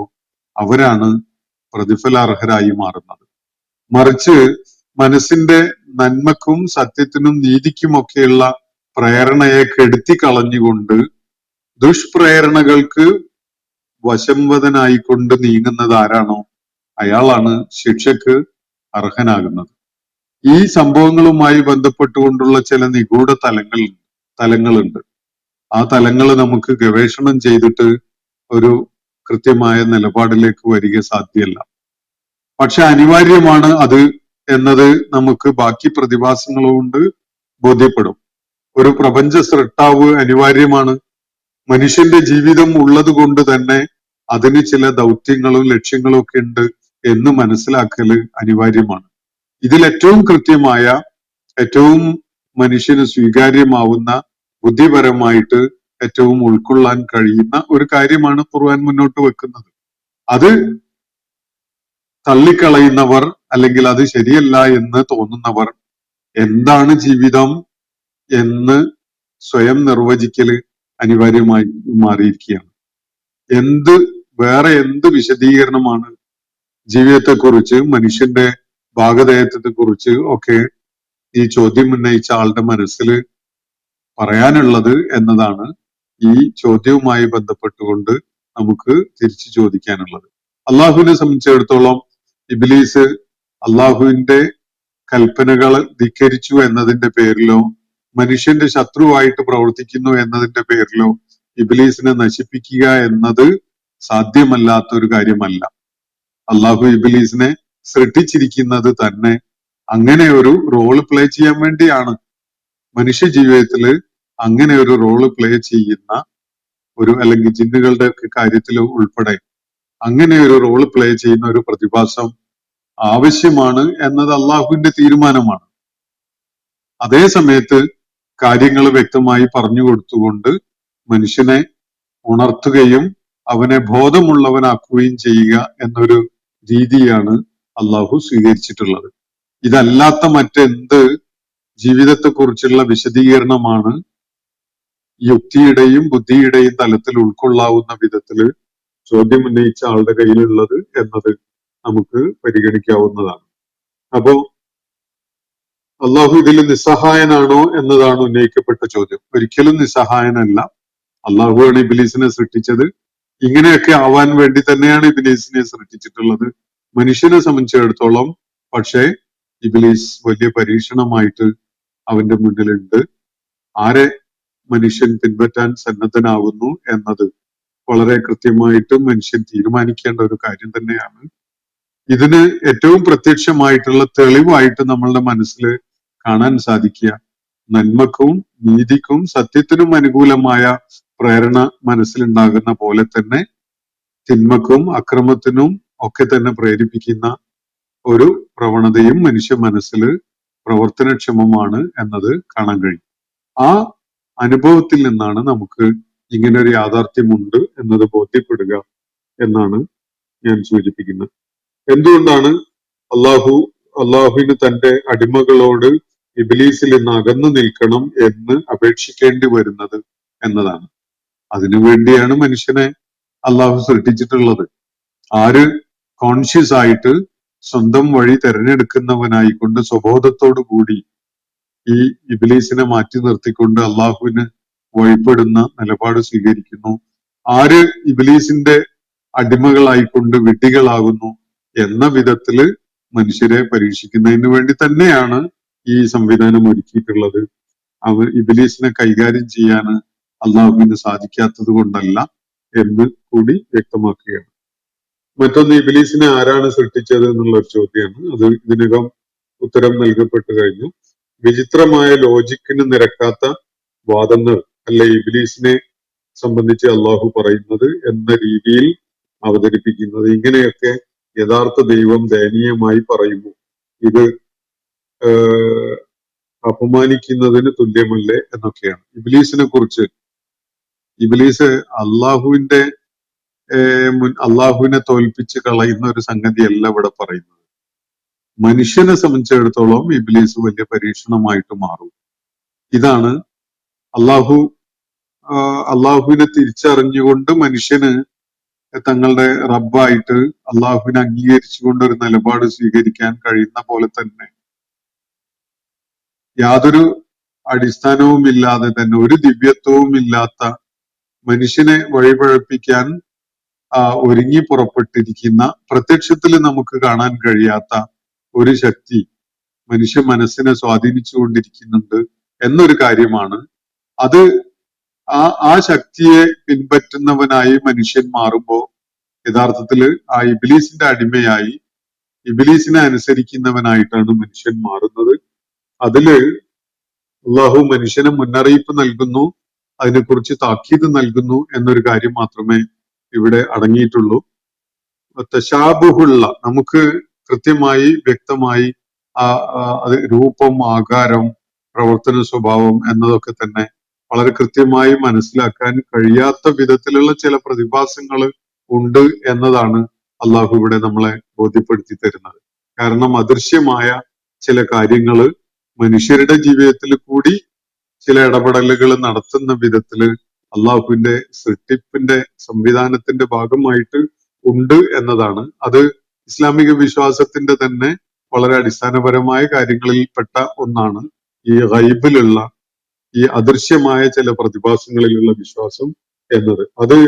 അവരാണ് പ്രതിഫലാർഹരായി മാറുന്നത്. മറിച്ച് മനസ്സിന്റെ നന്മക്കും സത്യത്തിനും നീതിക്കുമൊക്കെയുള്ള പ്രേരണയെ കെടുത്തി കളഞ്ഞുകൊണ്ട് ദുഷ്പ്രേരണകൾക്ക് വശംവദനായിക്കൊണ്ട് നീങ്ങുന്നത് ആരാണോ അയാളാണ് ശിക്ഷക്ക് അർഹനാകുന്നത്. ഈ സംഭവങ്ങളുമായി ബന്ധപ്പെട്ടുകൊണ്ടുള്ള ചില നിഗൂഢ തലങ്ങളുണ്ട്. ആ തലങ്ങൾ നമുക്ക് ഗവേഷണം ചെയ്തിട്ട് ഒരു കൃത്യമായ നിലപാടിലേക്ക് വരിക സാധ്യമല്ല. പക്ഷെ അനിവാര്യമാണ് അത് എന്നത് നമുക്ക് ബാക്കി പ്രതിഭാസങ്ങൾ കൊണ്ട് ബോധ്യപ്പെടും. ഒരു പ്രപഞ്ച സൃഷ്ടാവ് അനിവാര്യമാണ്. മനുഷ്യന്റെ ജീവിതം ഉള്ളത് കൊണ്ട് തന്നെ അതിന് ചില ദൗത്യങ്ങളും ലക്ഷ്യങ്ങളും ഒക്കെ ഉണ്ട് എന്ന് മനസ്സിലാക്കല് അനിവാര്യമാണ്. ഇതിൽ ഏറ്റവും കൃത്യമായ, ഏറ്റവും മനുഷ്യന് സ്വീകാര്യമാവുന്ന, ബുദ്ധിപരമായിട്ട് ഏറ്റവും ഉൾക്കൊള്ളാൻ കഴിയുന്ന ഒരു കാര്യമാണ് ഖുർആൻ മുന്നോട്ട് വെക്കുന്നത്. അത് തള്ളിക്കളയുന്നവർ അല്ലെങ്കിൽ അത് ശരിയല്ല എന്ന് തോന്നുന്നവർ എന്താണ് ജീവിതം എന്ന് സ്വയം നിർവചിക്കല് അനിവാര്യമായി മാറിയിരിക്കുകയാണ്. വേറെ എന്ത് വിശദീകരണമാണ് ജീവിതത്തെക്കുറിച്ച്, മനുഷ്യന്റെ ഭാഗധേയത്വത്തെക്കുറിച്ച് ഒക്കെ ഈ ചോദ്യം ഉന്നയിച്ച ആളുടെ മനസ്സിൽ പറയാനുള്ളത് എന്നതാണ് ഈ ചോദ്യവുമായി ബന്ധപ്പെട്ടുകൊണ്ട് നമുക്ക് തിരിച്ചു ചോദിക്കാനുള്ളത്. അള്ളാഹുവിനെ സംബന്ധിച്ചിടത്തോളം ഇബ്ലീസ് അള്ളാഹുവിന്റെ കൽപ്പനകൾ ധിക്കരിച്ചു എന്നതിന്റെ പേരിലോ മനുഷ്യന്റെ ശത്രുവായിട്ട് പ്രവർത്തിക്കുന്നു എന്നതിന്റെ പേരിലോ ഇബ്ലീസിനെ നശിപ്പിക്കുക എന്നത് സാധ്യമല്ലാത്ത ഒരു കാര്യമല്ല. അള്ളാഹു ഇബ്ലീസിനെ സൃഷ്ടിച്ചിരിക്കുന്നത് തന്നെ അങ്ങനെ ഒരു റോള് പ്ലേ ചെയ്യാൻ വേണ്ടിയാണ്. മനുഷ്യ ജീവിതത്തിൽ അങ്ങനെ ഒരു റോള് പ്ലേ ചെയ്യുന്ന ഒരു, അല്ലെങ്കിൽ ജിന്നുകളുടെ കാര്യത്തിൽ ഉൾപ്പെടെ അങ്ങനെ ഒരു റോള് പ്ലേ ചെയ്യുന്ന ഒരു പ്രതിഭാസം ആവശ്യമാണ് എന്നത് അള്ളാഹുവിന്റെ തീരുമാനമാണ്. അതേ സമയത്ത് കാര്യങ്ങൾ വ്യക്തമായി പറഞ്ഞു കൊടുത്തുകൊണ്ട് മനുഷ്യനെ ഉണർത്തുകയും അവനെ ബോധമുള്ളവനാക്കുകയും ചെയ്യുക എന്നൊരു രീതിയാണ് അള്ളാഹു സ്വീകരിച്ചിട്ടുള്ളത്. ഇതല്ലാത്ത മറ്റെന്ത് ജീവിതത്തെക്കുറിച്ചുള്ള വിശദീകരണമാണ് യുക്തിയുടെയും ബുദ്ധിയുടെയും തലത്തിൽ ഉൾക്കൊള്ളാവുന്ന വിധത്തില് ചോദ്യം ഉന്നയിച്ച ആളുടെ കയ്യിലുള്ളത് എന്നത് നമുക്ക് പരിഗണിക്കാവുന്നതാണ്. അപ്പോ അള്ളാഹു ഇതിൽ നിസ്സഹായനാണോ എന്നതാണ് ഉന്നയിക്കപ്പെട്ട ചോദ്യം. ഒരിക്കലും നിസ്സഹായനല്ല. അള്ളാഹുവാണ് ഇബ്ലീസിനെ സൃഷ്ടിച്ചത്. ഇങ്ങനെയൊക്കെ ആവാൻ വേണ്ടി തന്നെയാണ് ഇബ്ലീസിനെ സൃഷ്ടിച്ചിട്ടുള്ളത്. മനുഷ്യനെ സംബന്ധിച്ചിടത്തോളം പക്ഷേ ഇബ്ലീസ് വലിയ പരീക്ഷണമായിട്ട് അവന്റെ മുന്നിലുണ്ട്. ആരെ മനുഷ്യൻ പിൻപറ്റാൻ സന്നദ്ധനാകുന്നു എന്നത് വളരെ കൃത്യമായിട്ട് മനുഷ്യൻ തീരുമാനിക്കേണ്ട ഒരു കാര്യം തന്നെയാണ്. ഇതിന് ഏറ്റവും പ്രത്യക്ഷമായിട്ടുള്ള തെളിവായിട്ട് നമ്മളുടെ മനസ്സിൽ കാണാൻ സാധിക്കുക, നന്മക്കും നീതിക്കും സത്യത്തിനും അനുകൂലമായ പ്രേരണ മനസ്സിലുണ്ടാകുന്ന പോലെ തന്നെ തിന്മക്കും അക്രമത്തിനും ഒക്കെ തന്നെ പ്രേരിപ്പിക്കുന്ന ഒരു പ്രവണതയും മനുഷ്യ മനസ്സിൽ പ്രവർത്തനക്ഷമമാണ് എന്നത് കാണാൻ കഴിയും. ആ അനുഭവത്തിൽ നിന്നാണ് നമുക്ക് ഇങ്ങനെ ഒരു യാഥാർത്ഥ്യമുണ്ട് എന്നത് ബോധ്യപ്പെടുക എന്നാണ് ഞാൻ സൂചിപ്പിക്കുന്നത്. എന്തുകൊണ്ടാണ് അള്ളാഹുവിന് തന്റെ അടിമകളോട് ഇബ്ലീസിൽ നിന്ന് അകന്നു നിൽക്കണം എന്ന് അപേക്ഷിക്കേണ്ടി വരുന്നത് എന്നതാണ്. അതിനു വേണ്ടിയാണ് മനുഷ്യനെ അള്ളാഹു സൃഷ്ടിച്ചിട്ടുള്ളത്. ആര് കോൺഷ്യസ് ആയിട്ട് സ്വന്തം വഴി തെരഞ്ഞെടുക്കുന്നവനായിക്കൊണ്ട് സ്വബോധത്തോടു കൂടി ഈ ഇബ്ലീസിനെ മാറ്റി നിർത്തിക്കൊണ്ട് അള്ളാഹുവിന് വഴിപ്പെടുന്ന നിലപാട് സ്വീകരിക്കുന്നു, ആര് ഇബ്ലീസിന്റെ അടിമകളായിക്കൊണ്ട് വിഡ്ഢികളാകുന്നു എന്ന വിധത്തില് മനുഷ്യരെ പരീക്ഷിക്കുന്നതിന് വേണ്ടി തന്നെയാണ് ഈ സംവിധാനം ഒരുക്കിയിട്ടുള്ളത്. ഇബ്ലീസിനെ കൈകാര്യം ചെയ്യാൻ അള്ളാഹുവിന് സാധിക്കാത്തത് കൊണ്ടല്ല എന്ന് കൂടി വ്യക്തമാക്കുകയാണ്. മറ്റൊന്ന്, ഇബ്ലീസിനെ ആരാണ് സൃഷ്ടിച്ചത് എന്നുള്ള ഒരു ചോദ്യമാണ്. അത് ഇതിനകം ഉത്തരം നൽകപ്പെട്ടു കഴിഞ്ഞു. വിചിത്രമായ ലോജിക്കിന് നിരക്കാത്ത വാദങ്ങൾ അല്ലെ ഇബ്ലീസിനെ സംബന്ധിച്ച് അള്ളാഹു പറയുന്നത് എന്ന രീതിയിൽ അവതരിപ്പിക്കുന്നത്. ഇങ്ങനെയൊക്കെ യഥാർത്ഥ ദൈവം ദയനീയമായി പറയുന്നു. ഇത് അപമാനിക്കുന്നതിന് തുല്യമല്ലേ എന്നൊക്കെയാണ്. ഇബ്ലീസിനെ കുറിച്ച്, ഇബ്ലീസ് അള്ളാഹുവിനെ തോൽപ്പിച്ച് കളയുന്ന ഒരു സംഗതിയല്ല ഇവിടെ പറയുന്നത്. മനുഷ്യനെ സംബന്ധിച്ചിടത്തോളം ഇബ്ലീസ് വലിയ പരീക്ഷണമായിട്ട് മാറും. ഇതാണ് അള്ളാഹുവിനെ തിരിച്ചറിഞ്ഞുകൊണ്ട് മനുഷ്യന് തങ്ങളുടെ റബ്ബായിട്ട് അള്ളാഹുവിനെ അംഗീകരിച്ചുകൊണ്ട് ഒരു നിലപാട് സ്വീകരിക്കാൻ കഴിയുന്ന പോലെ തന്നെ യാതൊരു അടിസ്ഥാനവും ഇല്ലാതെ തന്നെ, ഒരു ദിവ്യത്വവും ഇല്ലാത്ത മനുഷ്യനെ വഴിപഴപ്പിക്കാൻ ഒരുങ്ങി പുറപ്പെട്ടിരിക്കുന്ന, പ്രത്യക്ഷത്തിൽ നമുക്ക് കാണാൻ കഴിയാത്ത ഒരു ശക്തി മനുഷ്യ മനസ്സിനെ സ്വാധീനിച്ചുകൊണ്ടിരിക്കുന്നുണ്ട് എന്നൊരു കാര്യമാണ്. അത് ആ ശക്തിയെ പിൻപറ്റുന്നവനായി മനുഷ്യൻ മാറുമ്പോ യഥാർത്ഥത്തില് ആ ഇബ്ലീസിന്റെ അടിമയായി ഇബ്ലീസിനെ അനുസരിക്കുന്നവനായിട്ടാണ് മനുഷ്യൻ മാറുന്നത്. അതില് അള്ളാഹു മനുഷ്യന് മുന്നറിയിപ്പ് നൽകുന്നു, അതിനെക്കുറിച്ച് താക്കീത് നൽകുന്നു എന്നൊരു കാര്യം മാത്രമേ ഇവിടെ അടങ്ങിയിട്ടുള്ളൂ. തശാബുഹുള്ള, നമുക്ക് കൃത്യമായി വ്യക്തമായി അത് രൂപം, ആകാരം, പ്രവർത്തന സ്വഭാവം എന്നതൊക്കെ തന്നെ വളരെ കൃത്യമായി മനസ്സിലാക്കാൻ കഴിയാത്ത വിധത്തിലുള്ള ചില പ്രതിഭാസങ്ങൾ ഉണ്ട് എന്നതാണ് അള്ളാഹു ഇവിടെ നമ്മളെ ബോധ്യപ്പെടുത്തി തരുന്നത്. കാരണം അദൃശ്യമായ ചില കാര്യങ്ങള് മനുഷ്യരുടെ ജീവിതത്തിൽ കൂടി ചില ഇടപെടലുകൾ നടത്തുന്ന വിധത്തില് അള്ളാഹുവിന്റെ സൃഷ്ടിപ്പിന്റെ സംവിധാനത്തിന്റെ ഭാഗമായിട്ട് ഉണ്ട് എന്നതാണ്. അത് ഇസ്ലാമിക വിശ്വാസത്തിന്റെ തന്നെ വളരെ അടിസ്ഥാനപരമായ കാര്യങ്ങളിൽപ്പെട്ട ഒന്നാണ് ഈ ഗൈബിലുള്ള, ഈ അദൃശ്യമായ ചില പ്രതിഭാസങ്ങളിലുള്ള വിശ്വാസം എന്നത്. അത്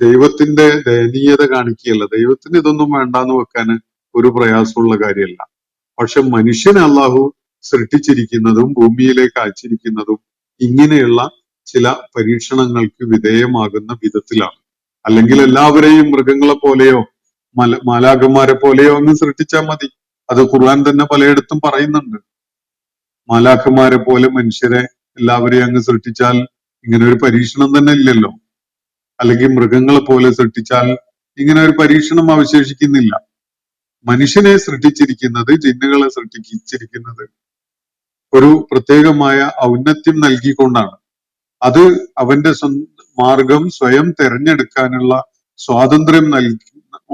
ദൈവത്തിന്റെ ദയനീയത കാണിക്കുകയല്ല. ദൈവത്തിന് ഇതൊന്നും വേണ്ടാന്ന് വെക്കാൻ ഒരു പ്രയാസമുള്ള കാര്യമല്ല. പക്ഷെ മനുഷ്യനെ അള്ളാഹു സൃഷ്ടിച്ചിരിക്കുന്നതും ഭൂമിയിലേക്ക് അയച്ചിരിക്കുന്നതും ഇങ്ങനെയുള്ള ചില പരീക്ഷണങ്ങൾക്ക് വിധേയമാകുന്ന വിധത്തിലാണ്. അല്ലെങ്കിൽ എല്ലാവരെയും മൃഗങ്ങളെ പോലെയോ മാലാഖമാരെ പോലെയോ ഒന്ന് സൃഷ്ടിച്ചാൽ മതി. അത് ഖുർആൻ തന്നെ പലയിടത്തും പറയുന്നുണ്ട്. മാലാഖമാരെ പോലെ മനുഷ്യരെ എല്ലാവരെയും അങ്ങ് സൃഷ്ടിച്ചാൽ ഇങ്ങനെ ഒരു പരീക്ഷണം തന്നെ ഇല്ലല്ലോ. അല്ലെങ്കിൽ മൃഗങ്ങളെ പോലെ സൃഷ്ടിച്ചാൽ ഇങ്ങനെ ഒരു പരീക്ഷണം അവശേഷിക്കുന്നില്ല. മനുഷ്യനെ സൃഷ്ടിച്ചിരിക്കുന്നത്, ജിന്നുകളെ സൃഷ്ടിച്ചിരിക്കുന്നത് ഒരു പ്രത്യേകമായ ഔന്നത്യം നൽകിക്കൊണ്ടാണ്. അത് അവന്റെ മാർഗം സ്വയം തിരഞ്ഞെടുക്കാനുള്ള സ്വാതന്ത്ര്യം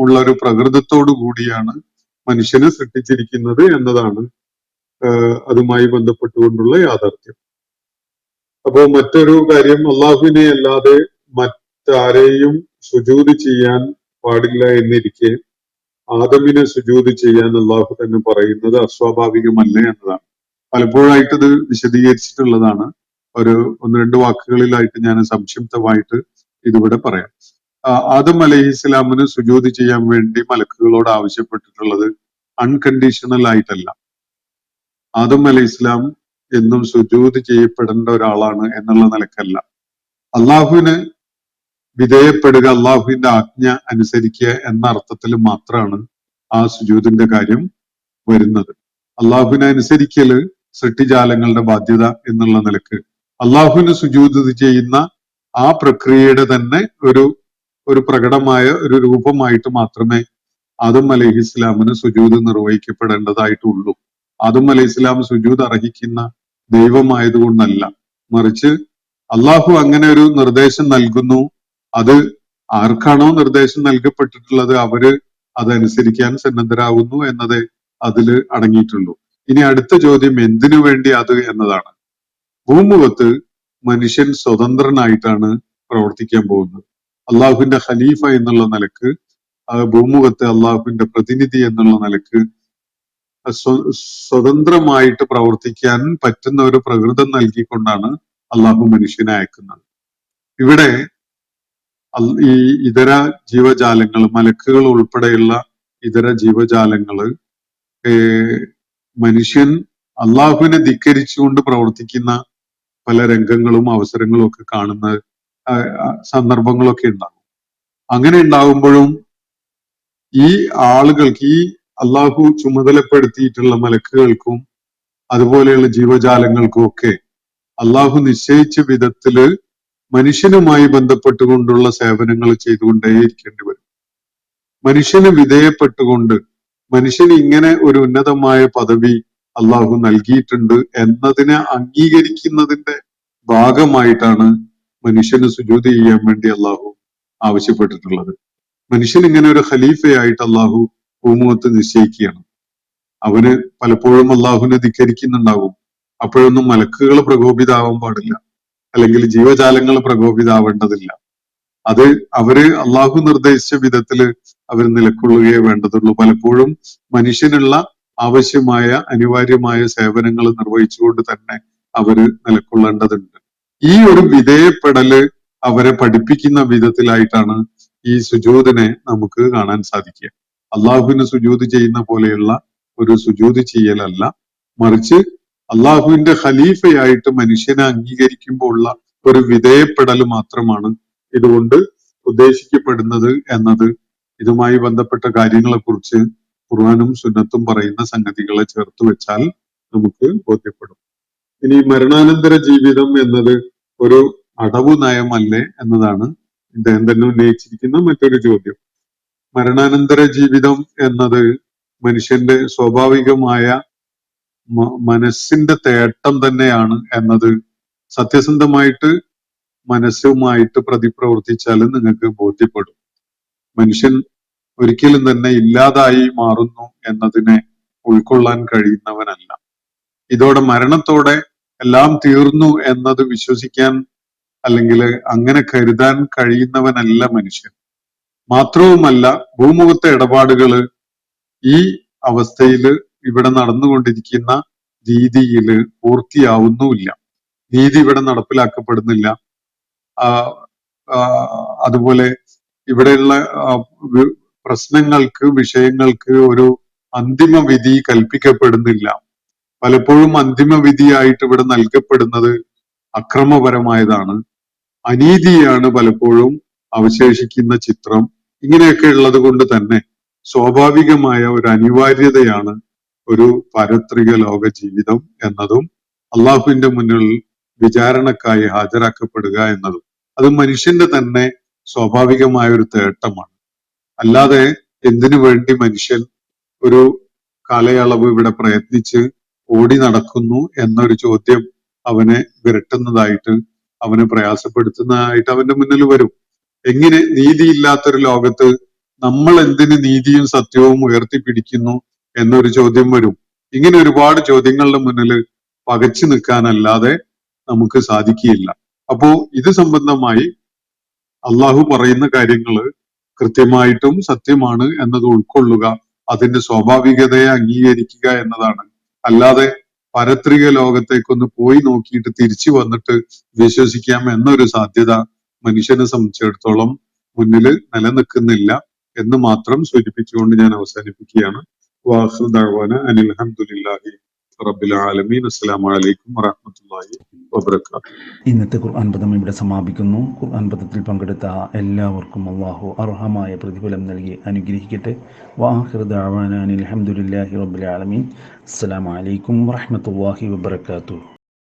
ഉള്ള ഒരു പ്രകൃതത്തോടു കൂടിയാണ് മനുഷ്യനെ സൃഷ്ടിച്ചിരിക്കുന്നത് എന്നതാണ് അതുമായി ബന്ധപ്പെട്ടുകൊണ്ടുള്ള യാഥാർത്ഥ്യം. അപ്പോ മറ്റൊരു കാര്യം, അള്ളാഹുവിനെ അല്ലാതെ മറ്റാരെയും സുജൂദ് ചെയ്യാൻ പാടില്ല എന്നിരിക്കെ ആദമിനെ സുജൂദ് ചെയ്യാൻ അള്ളാഹു തന്നെ പറയുന്നത് അസ്വാഭാവികമല്ല എന്നതാണ്. പലപ്പോഴായിട്ട് ഇത് വിശദീകരിച്ചിട്ടുള്ളതാണ്. ഒരു ഒന്ന് രണ്ട് വാക്കുകളിലായിട്ട് ഞാൻ സംക്ഷിപ്തമായിട്ട് ഇതിവിടെ പറയാം. ആദം അലൈഹി ഇസ്ലാമിന് സുജൂദ് ചെയ്യാൻ വേണ്ടി മലക്കുകളോട് ആവശ്യപ്പെട്ടിട്ടുള്ളത് അൺകണ്ടീഷണൽ ആയിട്ടല്ല. ആദം അലൈഹി ഇസ്ലാം എന്നും സുജൂദ് ചെയ്യപ്പെടേണ്ട ഒരാളാണ് എന്നുള്ള നിലക്കല്ല. അള്ളാഹുവിന് വിധേയപ്പെടുക, അള്ളാഹുവിന്റെ ആജ്ഞ അനുസരിക്കുക എന്ന അർത്ഥത്തിൽ മാത്രമാണ് ആ സുജൂദിന്റെ കാര്യം വരുന്നത്. അള്ളാഹുവിനെ അനുസരിക്കല് സൃഷ്ടിജാലങ്ങളുടെ ബാധ്യത എന്നുള്ള നിലക്ക് അള്ളാഹുവിന് സുജൂദ് ചെയ്യുന്ന ആ പ്രക്രിയയുടെ തന്നെ ഒരു പ്രകടമായ ഒരു രൂപമായിട്ട് മാത്രമേ ആദം അലൈഹി ഇസ്ലാമിന് സുജൂദ് നിർവഹിക്കപ്പെടേണ്ടതായിട്ടുള്ളൂ. ആദം അലൈഹി ഇസ്ലാം സുജൂദ് അർഹിക്കുന്ന ദൈവമായതുകൊണ്ടല്ല, മറിച്ച് അള്ളാഹു അങ്ങനെ ഒരു നിർദ്ദേശം നൽകുന്നു. അത് ആർക്കാണോ നിർദ്ദേശം നൽകപ്പെട്ടിട്ടുള്ളത് അവര് അതനുസരിക്കാൻ സന്നദ്ധരാകുന്നു എന്നതേ അതിൽ അടങ്ങിയിട്ടുള്ളൂ. ഇനി അടുത്ത ചോദ്യം, എന്തിനു വേണ്ടി അത് എന്നതാണ്. ഭൂമുഖത്ത് മനുഷ്യൻ സ്വതന്ത്രനായിട്ടാണ് പ്രവർത്തിക്കാൻ പോകുന്നത്. അള്ളാഹുവിന്റെ ഖലീഫ എന്നുള്ള നിലക്ക്, ഭൂമുഖത്ത് അള്ളാഹുവിന്റെ പ്രതിനിധി എന്നുള്ള നിലക്ക് സ്വതന്ത്രമായിട്ട് പ്രവർത്തിക്കാൻ പറ്റുന്ന ഒരു പ്രകൃതം നൽകിക്കൊണ്ടാണ് അള്ളാഹു മനുഷ്യനെ അയക്കുന്നത്. ഇവിടെ ഈ ഇതര ജീവജാലങ്ങൾ, മലക്കുകൾ ഉൾപ്പെടെയുള്ള ഇതര ജീവജാലങ്ങള് മനുഷ്യൻ അള്ളാഹുവിനെ ധിക്കരിച്ചുകൊണ്ട് പ്രവർത്തിക്കുന്ന പല രംഗങ്ങളും അവസരങ്ങളും ഒക്കെ കാണുന്ന സന്ദർഭങ്ങളൊക്കെ ഉണ്ടാകും. അങ്ങനെ ഉണ്ടാകുമ്പോഴും ഈ ആളുകൾക്ക്, ഈ അള്ളാഹു ചുമതലപ്പെടുത്തിയിട്ടുള്ള മലക്കുകൾക്കും അതുപോലെയുള്ള ജീവജാലങ്ങൾക്കും ഒക്കെ അള്ളാഹു നിശ്ചയിച്ച വിധത്തില് മനുഷ്യനുമായി ബന്ധപ്പെട്ടുകൊണ്ടുള്ള സേവനങ്ങൾ ചെയ്തുകൊണ്ടേയിരിക്കേണ്ടി വരും. മനുഷ്യന് വിധേയപ്പെട്ടുകൊണ്ട്, മനുഷ്യന് ഇങ്ങനെ ഒരു ഉന്നതമായ പദവി അള്ളാഹു നൽകിയിട്ടുണ്ട് എന്നതിനെ അംഗീകരിക്കുന്നതിന്റെ ഭാഗമായിട്ടാണ് മനുഷ്യന് സുജൂദ് ചെയ്യാൻ വേണ്ടി അള്ളാഹു ആവശ്യപ്പെട്ടിട്ടുള്ളത്. മനുഷ്യൻ ഇങ്ങനെ ഒരു ഖലീഫയായിട്ട് അള്ളാഹു ഭൂമുഖത്ത് നിശ്ചയിക്കുകയാണ്. അവന് പലപ്പോഴും അള്ളാഹുവിനെ ധിക്കരിക്കുന്നുണ്ടാവും. അപ്പോഴൊന്നും മലക്കുകൾ പ്രകോപിതാവാൻ പാടില്ല, അല്ലെങ്കിൽ ജീവജാലങ്ങൾ പ്രകോപിതാവേണ്ടതില്ല. അത് അവര് അള്ളാഹു നിർദ്ദേശിച്ച വിധത്തില് അവർ നിലക്കൊള്ളുകയേ വേണ്ടതുള്ളൂ. പലപ്പോഴും മനുഷ്യനുള്ള ആവശ്യമായ അനിവാര്യമായ സേവനങ്ങൾ നിർവഹിച്ചുകൊണ്ട് തന്നെ അവര് നിലക്കൊള്ളേണ്ടതുണ്ട്. ഈ ഒരു വിധേയപ്പെടല് അവരെ പഠിപ്പിക്കുന്ന വിധത്തിലായിട്ടാണ് ഈ സുജൂദിനെ നമുക്ക് കാണാൻ സാധിക്കുക. അള്ളാഹുവിന് സുജൂദ് ചെയ്യുന്ന പോലെയുള്ള ഒരു സുജൂദ് ചെയ്യലല്ല, മറിച്ച് അള്ളാഹുവിന്റെ ഖലീഫയായിട്ട് മനുഷ്യനെ അംഗീകരിക്കുമ്പോൾ ഉള്ള ഒരു വിധേയപ്പെടൽ മാത്രമാണ് ഇതുകൊണ്ട് ഉദ്ദേശിക്കപ്പെടുന്നത് എന്നത് ഇതുമായി ബന്ധപ്പെട്ട കാര്യങ്ങളെ കുറിച്ച് ഖുർആനും സുന്നത്തും പറയുന്ന സംഗതികളെ ചേർത്ത് വെച്ചാൽ നമുക്ക് ബോധ്യപ്പെടും. ഇനി മരണാനന്തര ജീവിതം എന്നത് ഒരു അടവു നയമല്ലേ എന്നതാണ് ഇദ്ദേഹം തന്നെ ഉന്നയിച്ചിരിക്കുന്ന മറ്റൊരു ചോദ്യം. മരണാനന്തര ജീവിതം എന്നത് മനുഷ്യന്റെ സ്വാഭാവികമായ മനസ്സിന്റെ തേട്ടം തന്നെയാണ് എന്നത് സത്യസന്ധമായിട്ട് മനസ്സുമായിട്ട് പ്രതിപ്രവർത്തിച്ചാൽ നിങ്ങൾക്ക് ബോധ്യപ്പെടും. മനുഷ്യൻ ഒരിക്കലും തന്നെ ഇല്ലാതായി മാറുന്നു എന്നതിനെ ഉൾക്കൊള്ളാൻ കഴിയുന്നവനല്ല. ഇതോടെ മരണത്തോടെ എല്ലാം തീർന്നു എന്നത് വിശ്വസിക്കാൻ അല്ലെങ്കിൽ അങ്ങനെ കരുതാൻ കഴിയുന്നവനല്ല മനുഷ്യൻ. മാത്രവുമല്ല, ഭൂമുഖത്തെ ഇടപാടുകള് ഈ അവസ്ഥയില് ഇവിടെ നടന്നുകൊണ്ടിരിക്കുന്ന രീതിയില് പൂർത്തിയാവുന്നുമില്ല. നീതി ഇവിടെ നടപ്പിലാക്കപ്പെടുന്നില്ല. അതുപോലെ ഇവിടെയുള്ള പ്രശ്നങ്ങൾക്ക്, വിഷയങ്ങൾക്ക് ഒരു അന്തിമ വിധി കൽപ്പിക്കപ്പെടുന്നില്ല. പലപ്പോഴും അന്തിമ വിധിയായിട്ട് ഇവിടെ നൽകപ്പെടുന്നത് അക്രമപരമായതാണ്, അനീതിയാണ് പലപ്പോഴും അവശേഷിക്കുന്ന ചിത്രം. ഇങ്ങനെയൊക്കെ ഉള്ളത് കൊണ്ട് തന്നെ സ്വാഭാവികമായ ഒരു അനിവാര്യതയാണ് ഒരു പാരത്രിക ലോക ജീവിതം എന്നതും അള്ളാഹുവിന്റെ മുന്നിൽ വിചാരണക്കായി ഹാജരാക്കപ്പെടുക എന്നതും. അത് മനുഷ്യന്റെ തന്നെ സ്വാഭാവികമായ ഒരു തേട്ടമാണ്. അല്ലാതെ എന്തിനു വേണ്ടി മനുഷ്യൻ ഒരു കാലയളവ് ഇവിടെ പ്രയത്നിച്ച് ഓടി നടക്കുന്നു എന്നൊരു ചോദ്യം അവനെ വിരട്ടുന്നതായിട്ട്, അവനെ പ്രയാസപ്പെടുത്തുന്നതായിട്ട് അവന്റെ മുന്നിൽ വരും. എങ്ങനെ നീതിയില്ലാത്തൊരു ലോകത്ത് നമ്മൾ എന്തിന് നീതിയും സത്യവും ഉയർത്തിപ്പിടിക്കുന്നു എന്നൊരു ചോദ്യം വരും. ഇങ്ങനെ ഒരുപാട് ചോദ്യങ്ങളുടെ മുന്നിൽ പകച്ചു നിൽക്കാനല്ലാതെ നമുക്ക് സാധിക്കുകയില്ല. അപ്പോ ഇത് സംബന്ധമായി അള്ളാഹു പറയുന്ന കാര്യങ്ങൾ കൃത്യമായിട്ടും സത്യമാണ് എന്നത് ഉൾക്കൊള്ളുക, അതിന്റെ സ്വാഭാവികതയെ അംഗീകരിക്കുക എന്നതാണ്. അല്ലാതെ പാരത്രിക ലോകത്തേക്കൊന്ന് പോയി നോക്കിയിട്ട് തിരിച്ചു വന്നിട്ട് വിശ്വസിക്കാം എന്നൊരു സാധ്യത മനുഷ്യനെ സംബന്ധിച്ചിടത്തോളം മുന്നിൽ നിലനിൽക്കുന്നില്ല എന്ന് മാത്രം സൂചിപ്പിച്ചുകൊണ്ട് ഞാൻ അവസാനിപ്പിക്കുകയാണ്. വാഖിറു ദഅ്വാന അനിൽ ഹംദുലില്ലാഹി റബ്ബിൽ ആലമീൻ. അസ്സലാമു അലൈക്കും വറഹ്മത്തുള്ളാഹി വബറകാതുഹു. ഇന്നത്തെ ഖുർആൻ പദം ഇവിടെ സമാപിക്കുന്നു. ഖുർആൻ പദത്തിൽ പങ്കെടുത്ത എല്ലാവർക്കും അള്ളാഹു അർഹമായ പ്രതിഫലം നൽകി അനുഗ്രഹിക്കട്ടെ. വആഖിറു ദഅ്വാനാ അനിൽ ഹംദുലില്ലാഹി റബ്ബിൽ ആലമീൻ. അസ്സലാമു അലൈക്കും വറഹ്മത്തുള്ളാഹി വബറകാതുഹു.